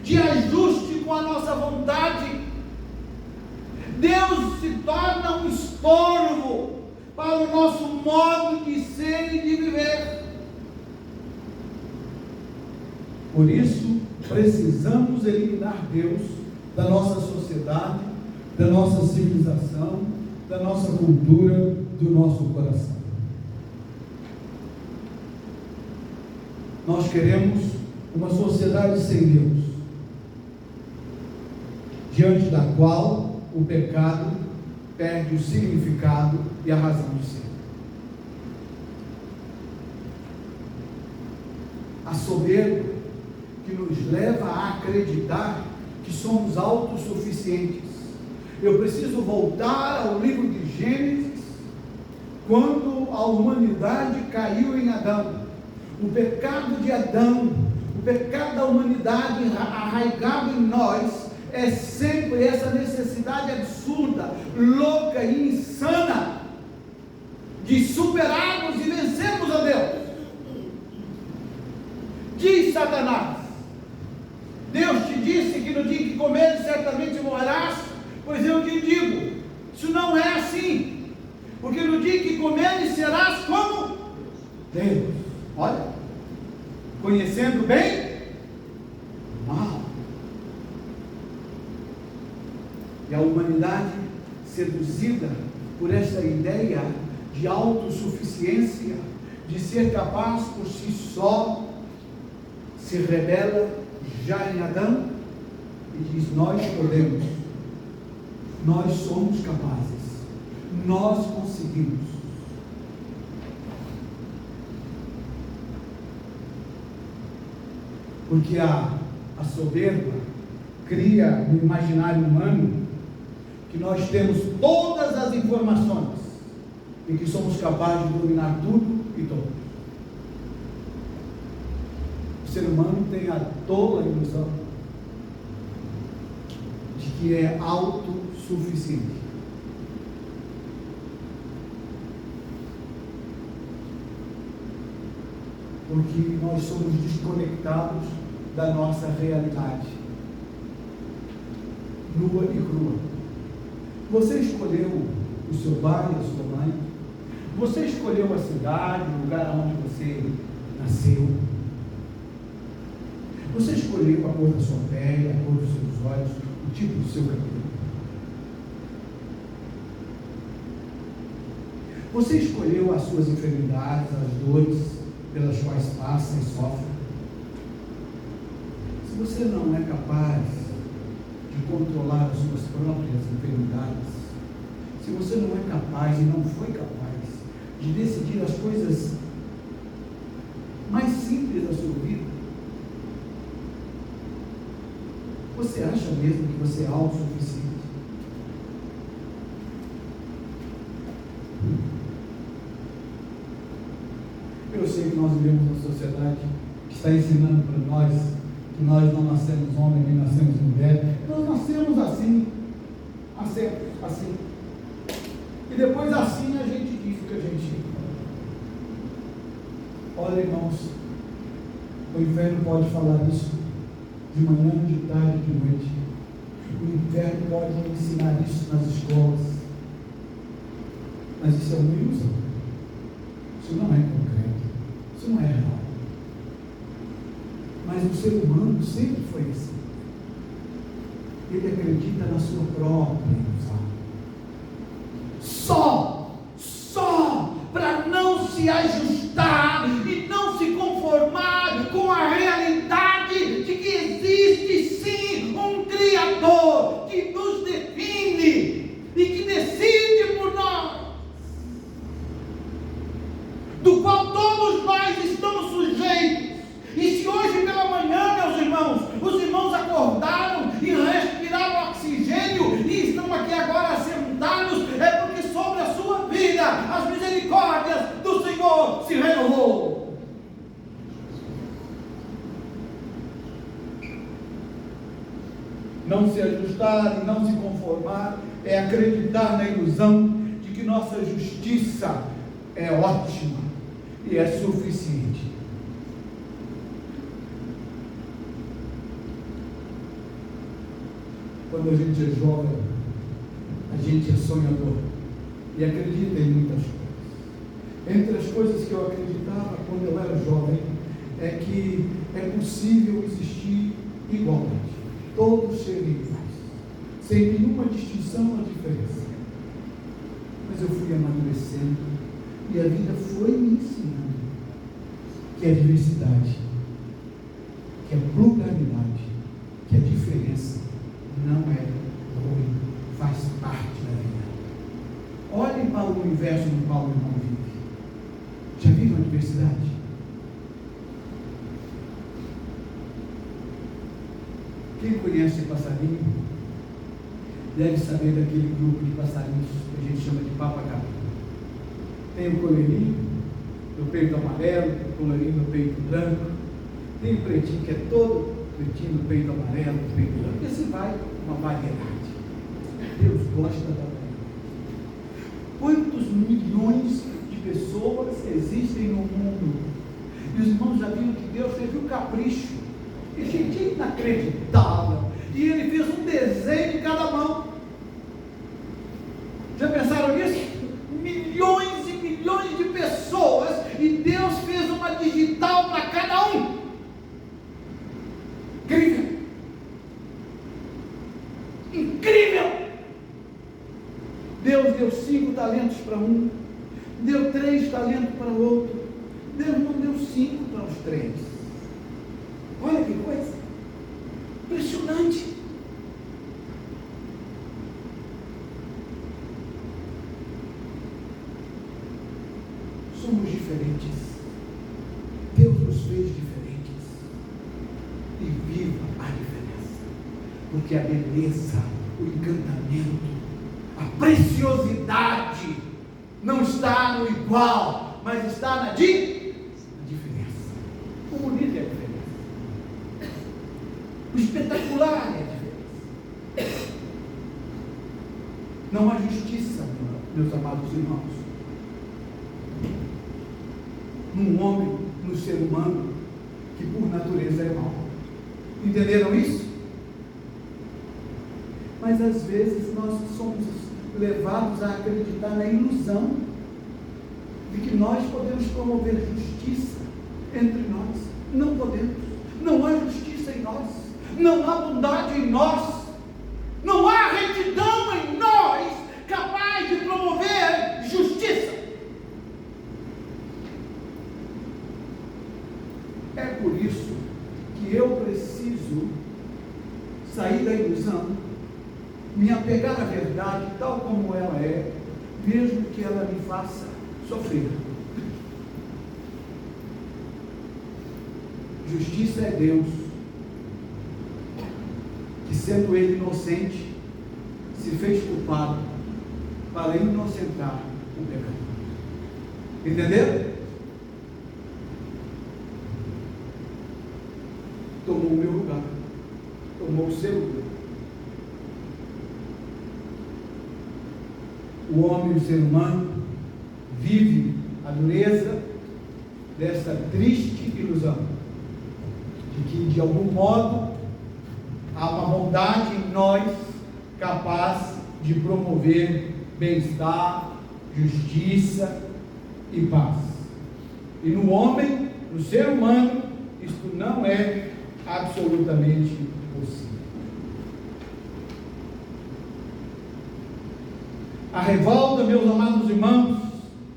de ajuste com a nossa vontade. Deus se torna um estorvo para o nosso modo de ser e de viver. Por isso, precisamos eliminar Deus da nossa sociedade, da nossa civilização, da nossa cultura, do nosso coração. Nós queremos uma sociedade sem Deus, diante da qual o pecado perde o significado e a razão de ser. A soberba que nos leva a acreditar que somos autossuficientes. Eu preciso voltar ao livro de Gênesis, quando a humanidade caiu em Adão. O pecado de Adão, o pecado da humanidade arraigado em nós, é sempre essa necessidade absurda, louca e insana de superarmos e vencermos a Deus. Diz Satanás: Deus te disse que no dia que comeres certamente morrerás. Pois eu te digo, isso não é assim, porque no dia que comeres serás como Deus. Olha, conhecendo bem o mal. E a humanidade, seduzida por esta ideia de autossuficiência, de ser capaz por si só, se rebela já em Adão e diz: nós podemos, nós somos capazes, nós conseguimos. Porque a soberba cria no imaginário humano que nós temos todas as informações e que somos capazes de dominar tudo e todos. O ser humano tem a tola ilusão de que é autossuficiente. Porque nós somos desconectados da nossa realidade, nua e crua. Você escolheu o seu pai, a sua mãe, você escolheu a cidade, o lugar onde você nasceu, você escolheu a cor da sua pele, a cor dos seus olhos, o tipo do seu cabelo. Você escolheu as suas enfermidades, as dores pelas quais passa e sofre. Se você não é capaz de controlar as suas próprias enfermidades, se você não é capaz e não foi capaz de decidir as coisas mais simples da sua vida, você acha mesmo que você é autossuficiente? Eu sei que nós vivemos uma sociedade que está ensinando para nós que nós não nascemos homem nem nascemos mulher. Nós nascemos assim, assim. E depois assim a gente diz o que a gente é. Olha, irmãos, o inferno pode falar isso de manhã, de tarde, de noite. O inferno pode ensinar isso nas escolas. Mas isso é uma ilusão. Isso não é concreto. Isso não é real. Mas o ser humano sempre foi assim. Ele acredita na sua própria ilusão. Só para não se ajustar e não se conformar com a realidade de que existe sim um Criador que nos define e que decide por nós, do qual todos nós estamos sujeitos. E se hoje pela manhã, meus irmãos, os irmãos acordaram e respiraram oxigênio e estão aqui agora sentados, é porque sobre a sua vida as misericórdias do Senhor se renovou. Não se ajustar e não se conformar é acreditar na ilusão de que nossa justiça é ótima e é suficiente. Quando a gente é jovem, a gente é sonhador e acredita em muitas coisas. Entre as coisas que eu acreditava quando eu era jovem é que é possível existir igualdade, todos serem iguais, sem nenhuma distinção ou diferença. Mas eu fui amadurecendo e a vida foi me ensinando que a diversidade, que a pluralidade, que a diferença não é ruim, faz parte da vida. Olhem para o universo no qual o irmão vive. Já viram a diversidade? Quem conhece passarinho deve saber daquele grupo de passarinhos que a gente chama de papagaio. Tem o coleirinho do peito amarelo, o coleirinho do peito branco, tem o pretinho que é todo pretinho do peito amarelo, do peito branco, e assim vai uma variedade. Deus gosta da variedade. Quantos milhões de pessoas existem no mundo? E os irmãos já viram que Deus teve um capricho. E gente, é inacreditável. E Ele fez um desenho em cada mão. Já pensaram nisso? Milhões e milhões de pessoas, e Deus fez uma digital para cada um. Incrível! Incrível! Deus deu 5 talentos para um, deu 3 talentos para o outro. Deus não deu 5 para os 3. Olha que coisa impressionante. Somos diferentes. Deus nos fez diferentes. E viva a diferença. Porque a beleza, o encantamento, a preciosidade não está no igual, mas está na diferença. O bonito é a diferença. O espetacular é a diferença. Não há justiça, meus amados irmãos, num homem, no ser humano, que por natureza é mau. Entenderam isso? Mas às vezes nós somos levados a acreditar na ilusão de que nós podemos promover justiça entre nós. Não podemos. Não há justiça em nós. Não há bondade em nós. Não há retidão em nós capaz de promover justiça. É por isso que eu preciso sair da ilusão, me apegar à verdade tal como ela é, mesmo que ela me faça sofrer. Justiça é Deus, que sendo Ele inocente, se fez culpado para inocentar o pecador. Entenderam? Tomou o meu lugar, tomou o seu lugar. O homem, o ser humano, vive a dureza dessa triste ilusão de que, de algum modo, há uma bondade em nós capaz de promover bem-estar, justiça e paz. E no homem, no ser humano, isto não é absolutamente possível. A revolta, meus amados irmãos,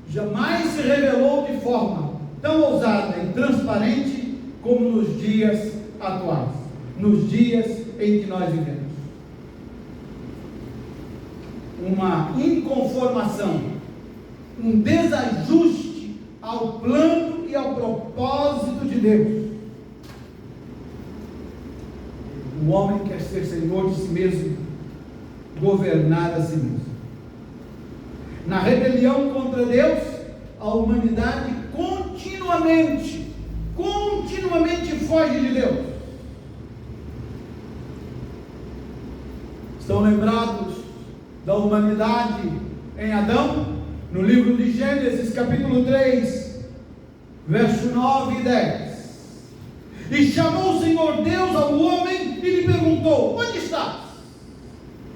jamais se revelou de forma tão ousada e transparente como nos dias atuais, nos dias em que nós vivemos. Uma inconformação, um desajuste ao plano e ao propósito de Deus. O homem quer ser senhor de si mesmo, governar a si mesmo. Na rebelião contra Deus, a humanidade continuamente foge de Deus. Estão lembrados da humanidade em Adão? No livro de Gênesis, capítulo 3, verso 9 e 10. E chamou o Senhor Deus ao homem e lhe perguntou: onde estás?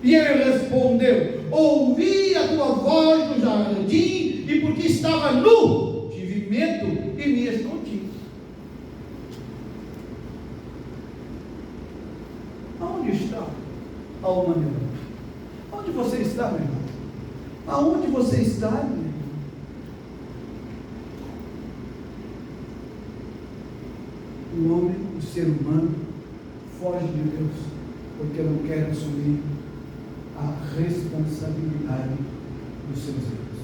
E ele respondeu: ouvi a tua voz no jardim, e porque estava nu, tive medo e me escondi. Aonde está a humanidade? Onde você está, meu irmão? Aonde você está, meu irmão? O homem, o ser humano, foge de Deus porque não quer assumir a responsabilidade dos seus erros.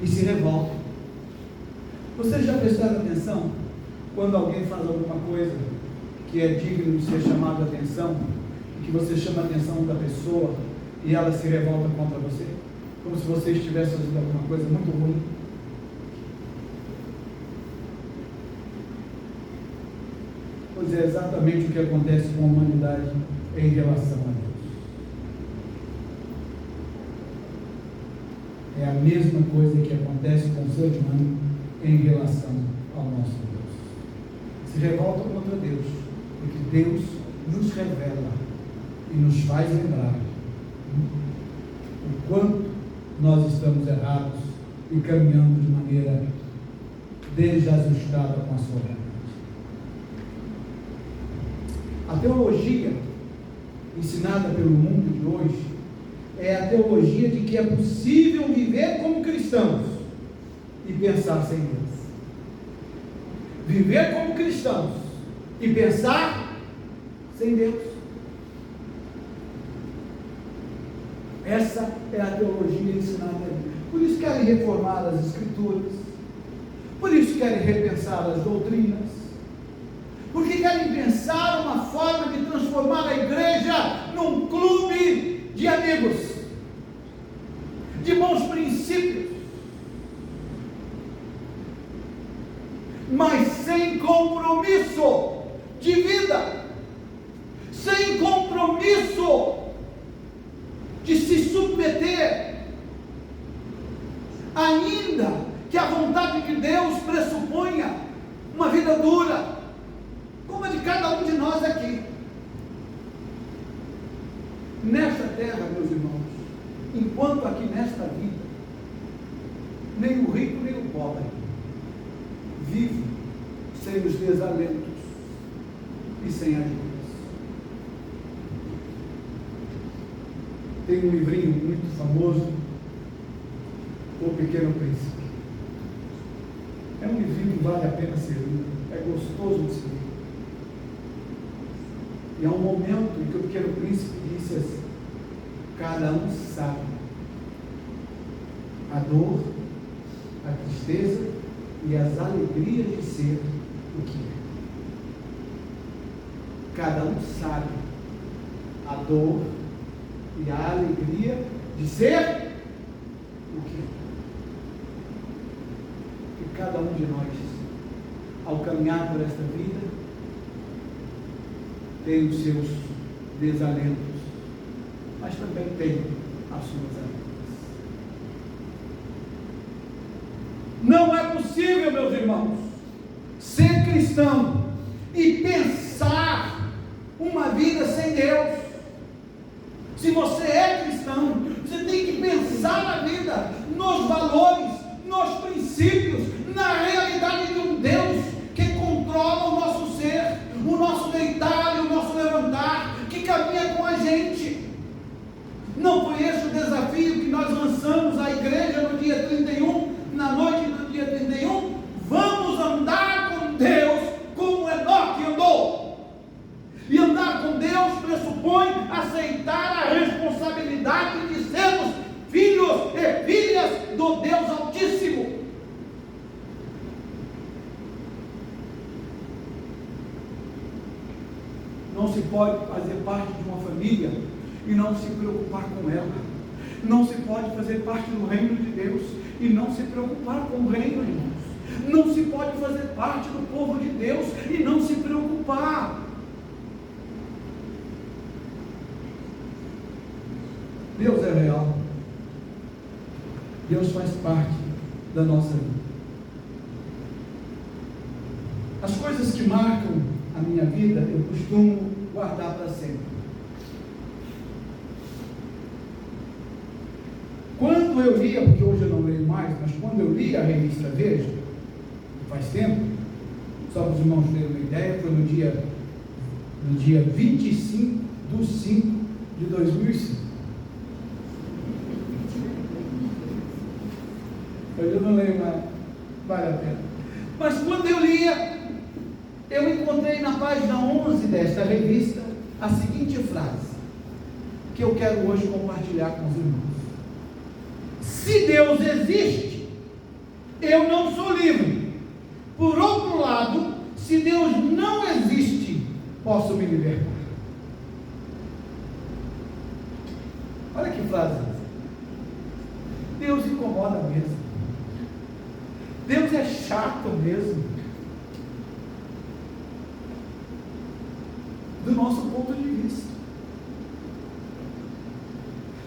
E se revolta. Vocês já prestaram atenção quando alguém faz alguma coisa que é digno de ser chamado a atenção, e que você chama a atenção da pessoa e ela se revolta contra você? Como se você estivesse fazendo alguma coisa muito ruim. Pois é exatamente o que acontece com a humanidade em relação a Deus. É a mesma coisa que acontece com o ser humano em relação ao nosso Deus. Se revolta contra Deus, porque Deus nos revela e nos faz lembrar o quanto nós estamos errados e caminhando de maneira desajustada com a sua verdade. A teologia ensinada pelo mundo de hoje é a teologia de que é possível viver como cristãos e pensar sem Deus. Viver como cristãos e pensar sem Deus. Essa é a teologia ensinada ali. Por isso querem reformar as Escrituras, por isso querem repensar as doutrinas, porque querem pensar uma forma de transformar a igreja num clube de amigos, de bons princípios, mas sem compromisso de vida, sem compromisso de se submeter, ainda que a vontade de Deus pressuponha uma vida dura, como a de cada um de nós aqui. Nesta terra, meus irmãos, enquanto aqui nesta vida, nem o rico nem o pobre vive sem os desalentos e sem ajudas. Tem um livrinho muito famoso, O Pequeno Príncipe. É um livrinho que vale a pena ser lido, é gostoso de se ler. E há um momento em que o Pequeno Príncipe disse assim: cada um sabe a dor, a tristeza e as alegrias de ser o que é. Cada um sabe a dor e a alegria de ser o que é. E cada um de nós, ao caminhar por esta vida, tem os seus desalentos, mas também tem as suas alegrias. Não é possível, meus irmãos, ser cristão e pensar uma vida sem Deus. Se você é cristão, você tem que pensar na vida, nos valores, nos princípios, na realidade se pode fazer parte de uma família e não se preocupar com ela. Não se pode fazer parte do reino de Deus e não se preocupar com o reino, irmãos. Não se pode fazer parte do povo de Deus e não se preocupar. Deus é real. Deus faz parte da nossa vida. As coisas que marcam a minha vida, eu costumo guardar para sempre. Quando eu lia, porque hoje eu não leio mais, mas quando eu li a revista Veja, faz tempo, só para os irmãos terem uma ideia, foi no dia 25/5/2005. Hoje eu não leio mais, vale a pena. Mas quando eu lia, eu encontrei na página 11 desta revista a seguinte frase, que eu quero hoje compartilhar com os irmãos. Se Deus existe, eu não sou livre. Por outro lado, se Deus não existe, posso me libertar. Olha que frase. Deus incomoda mesmo. Deus é chato mesmo. Do nosso ponto de vista.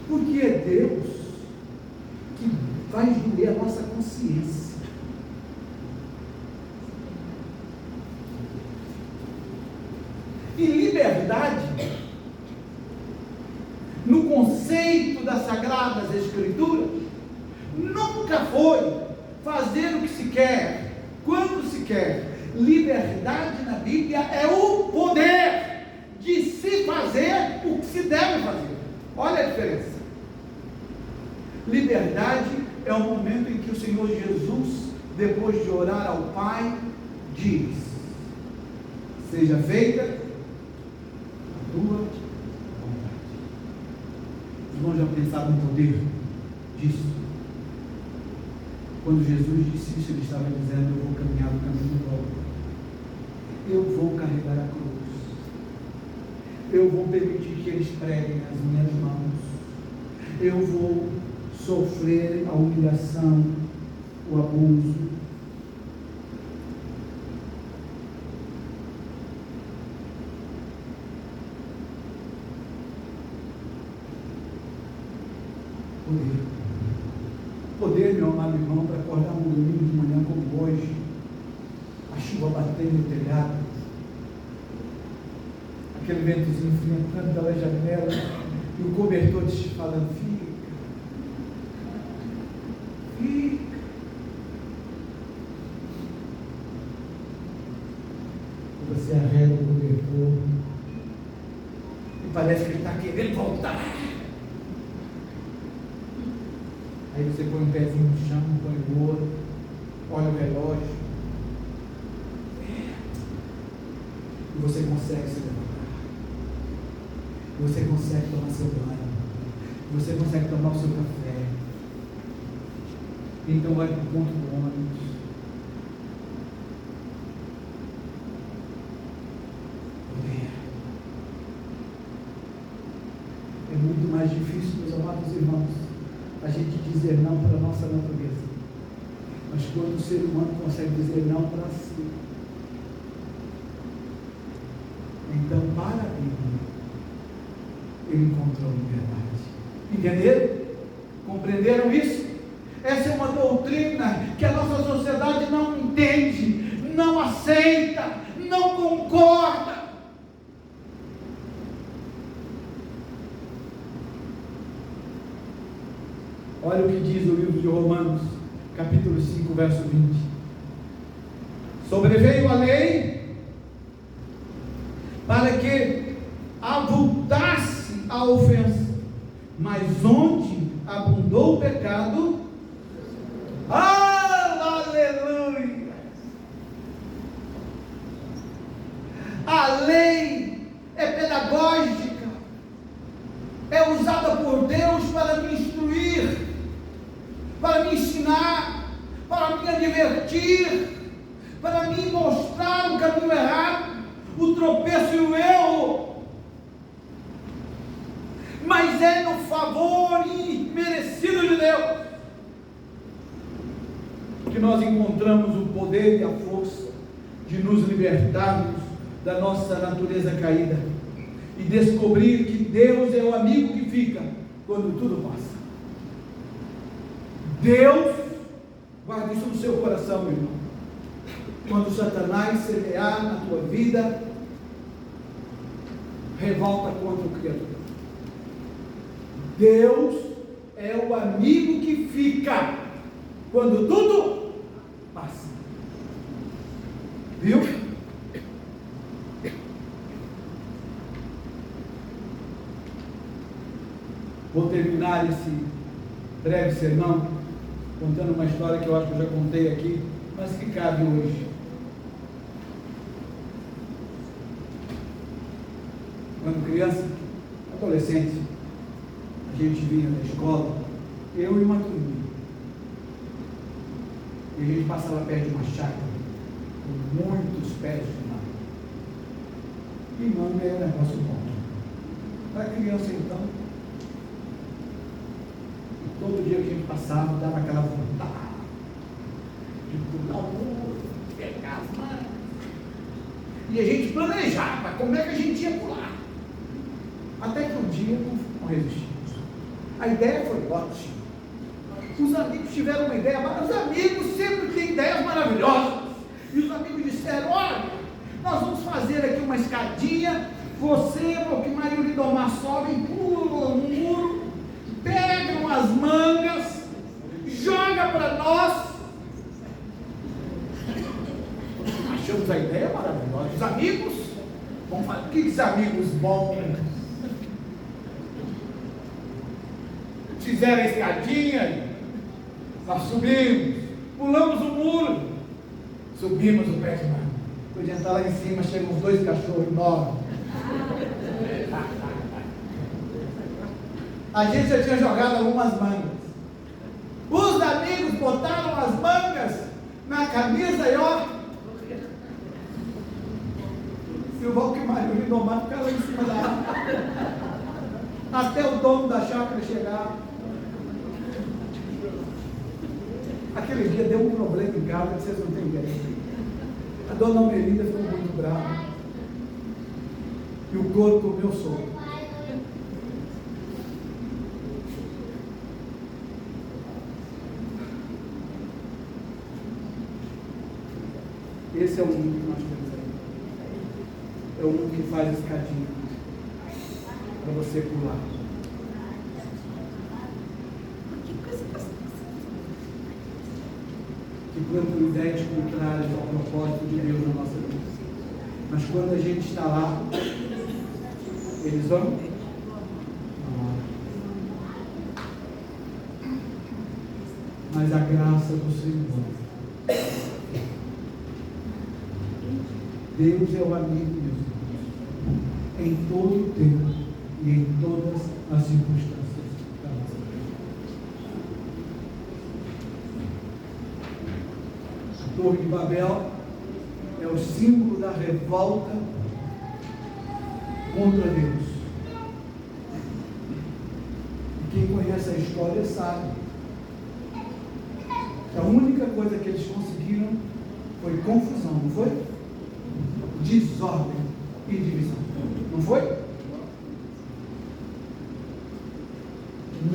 Porque é Deus que vai doer a nossa consciência. E liberdade, no conceito das Sagradas Escrituras, nunca foi fazer o que se quer, quando se quer. Liberdade na Bíblia é o poder de se fazer o que se deve fazer. Olha a diferença. Liberdade é o momento em que o Senhor Jesus, depois de orar ao Pai, diz: seja feita a tua vontade. Os irmãos já pensaram no poder disso? Quando Jesus disse isso, ele estava dizendo: eu vou caminhar no caminho do Golgota. Eu vou carregar a cruz. Eu vou permitir que eles preguem as minhas mãos. Eu vou sofrer a humilhação, o abuso. Poder, meu amado irmão, para acordar um domingo de manhã como hoje, a chuva batendo no telhado, aquele ventozinho entrando pela janela, e o cobertor te falando: fica. Você arreda o cobertor e parece que ele está querendo voltar. Aí você põe um pezinho no chão, põe o outro, olha o relógio, e você consegue se levantar, e você consegue tomar seu banho, e você consegue tomar o seu café. Então vai para o ponto do ônibus. É muito mais difícil, meus amados irmãos, a gente dizer não para a nossa natureza. Mas quando o ser humano consegue dizer não para si, então para a Bíblia, ele encontrou liberdade. Entenderam? Compreenderam isso? Essa é uma doutrina que a nossa sociedade não entende, não aceita, não concorda. Olha o que diz o livro de Romanos, capítulo 5, verso 20. Sobreveio a lei para que avultasse a ofensa, mas onde abundou o pecado, aleluia! A lei é pedagógica, é usada por Deus para me instruir, para me ensinar, para me advertir, para me mostrar o caminho errado, o tropeço e o erro. mas é no favor imerecido de Deus que nós encontramos o poder e a força de nos libertarmos da nossa natureza caída e descobrir que Deus é o amigo que fica quando tudo passa. Deus, guarda isso no seu coração, meu irmão. Quando Satanás semear na tua vida, revolta contra o Criador. Deus é o amigo que fica quando tudo passa. Viu? Vou terminar esse breve sermão contando uma história que eu acho que eu já contei aqui, mas que cabe hoje. Quando criança, adolescente, a gente vinha da escola, eu e uma turminha, e a gente passava perto de uma chácara com muitos pés de manga. E manga é um negócio bom. Para criança, então, todo dia que a gente passava, dava aquela vontade de pular o muro, pegar as mangas. E a gente planejava como é que a gente ia pular. Até que um dia não resistimos. A ideia foi ótima. Os amigos tiveram uma ideia, mas os amigos sempre têm ideias maravilhosas. E os amigos disseram: olha, nós vamos fazer aqui uma escadinha. Você, porque Maria Lindomar sobem, pulam no muro, pegam as mangas, joga para nós. Achamos a ideia maravilhosa. Os amigos, vamos fazer, que amigos bons. Fizeram a escadinha, nós subimos, pulamos o muro, subimos o pé de manga. Podia estar lá em cima, chegam uns 2 cachorros enormes. A gente já tinha jogado algumas mangas. Os amigos botaram as mangas na camisa e ó. E o Valquírio Lindomar ficava lá em cima da árvore. Até o dono da chácara chegar. Aquele dia deu um problema em casa que vocês não têm ideia. A dona Almelinda ficou muito brava. E o couro comeu solto. Esse é o mundo que nós temos aí. É o mundo que faz escadinha para você pular. Que plantam ideias contrárias ao propósito de Deus na nossa vida. Mas quando a gente está lá, eles vão. Mas a graça do Senhor. Deus é o amigo de Deus. Em todo o tempo e em todas as circunstâncias da nossa vida. A Torre de Babel é o símbolo da revolta contra Deus. E quem conhece a história sabe que a única coisa que eles conseguiram foi confusão, não foi? Desordem e divisão, não foi?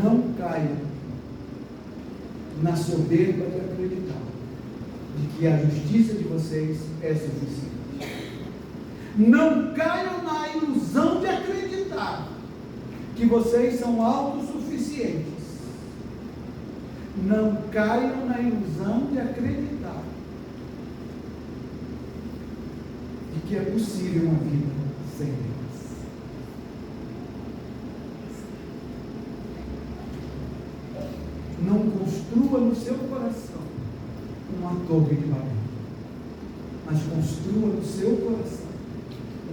Não caia na soberba de acreditar de que a justiça de vocês é suficiente. Não caiam na ilusão de acreditar que vocês são autossuficientes. Não caiam na ilusão de acreditar de que é possível uma vida sem Deus. Não construa no seu coração uma torre de Babel, mas construa no seu coração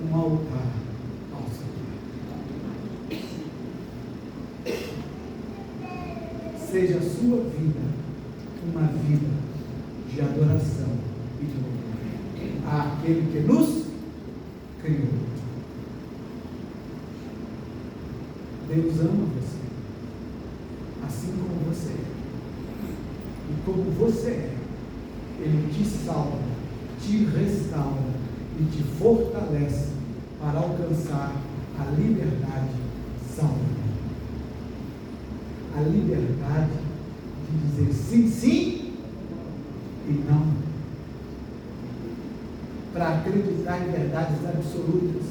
um altar ao Senhor. Seja a sua vida uma vida de adoração e de louvor àquele que nos criou. Deus ama você, assim como você é. E como você é, Ele te salva, te restaura e te fortalece para alcançar a liberdade salvadora. A liberdade de dizer sim, sim e não. Para acreditar em verdades absolutas.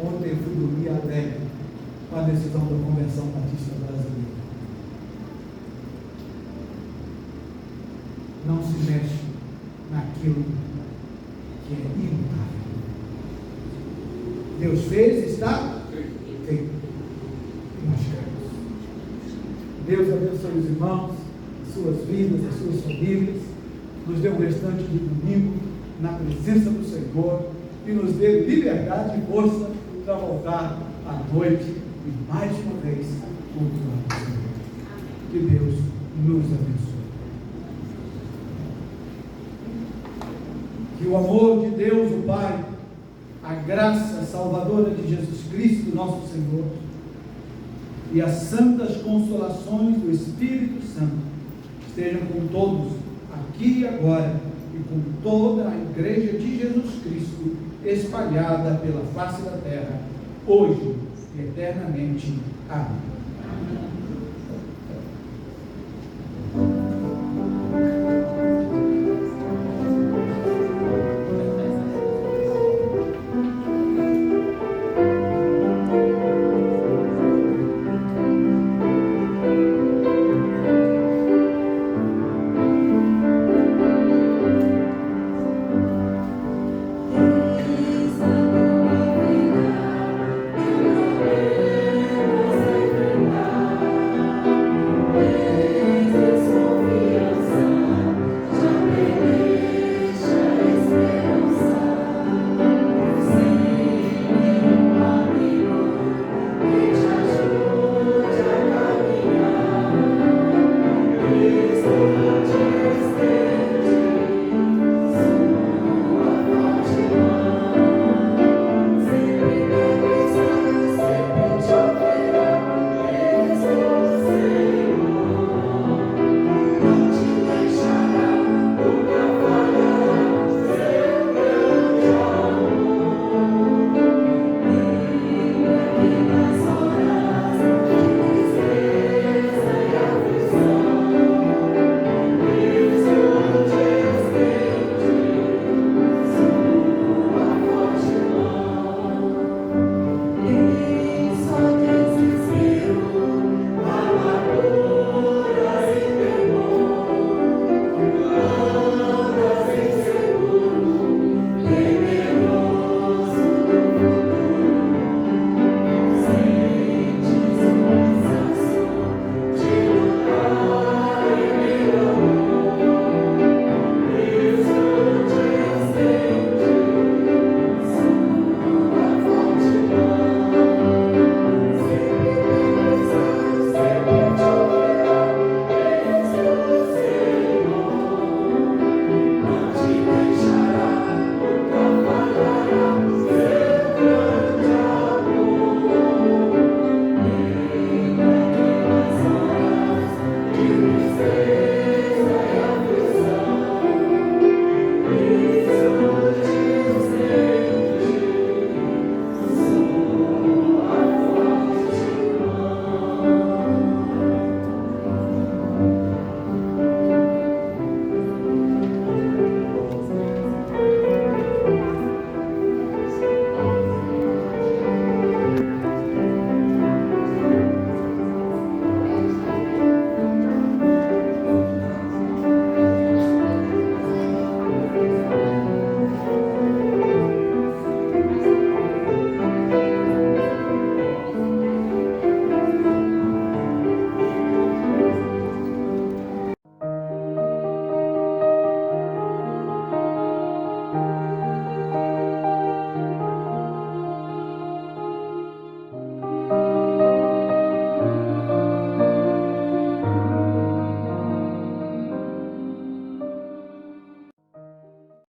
Ontem eu fui dormir alegre com a decisão da Convenção Batista Brasileira. Não se mexe naquilo que é imutável. Deus fez, está feito. E nós cremos. Deus abençoe os irmãos, as suas vidas, as suas famílias. Nos dê um restante de domingo na presença do Senhor e nos dê liberdade e força para voltar à noite e mais uma vez cultuar o Senhor. Que Deus nos abençoe. Que o amor de Deus, o Pai, a graça salvadora de Jesus Cristo, nosso Senhor, e as santas consolações do Espírito Santo estejam com todos, aqui e agora, e com toda a Igreja de Jesus Cristo, espalhada pela face da terra, hoje e eternamente. Amém.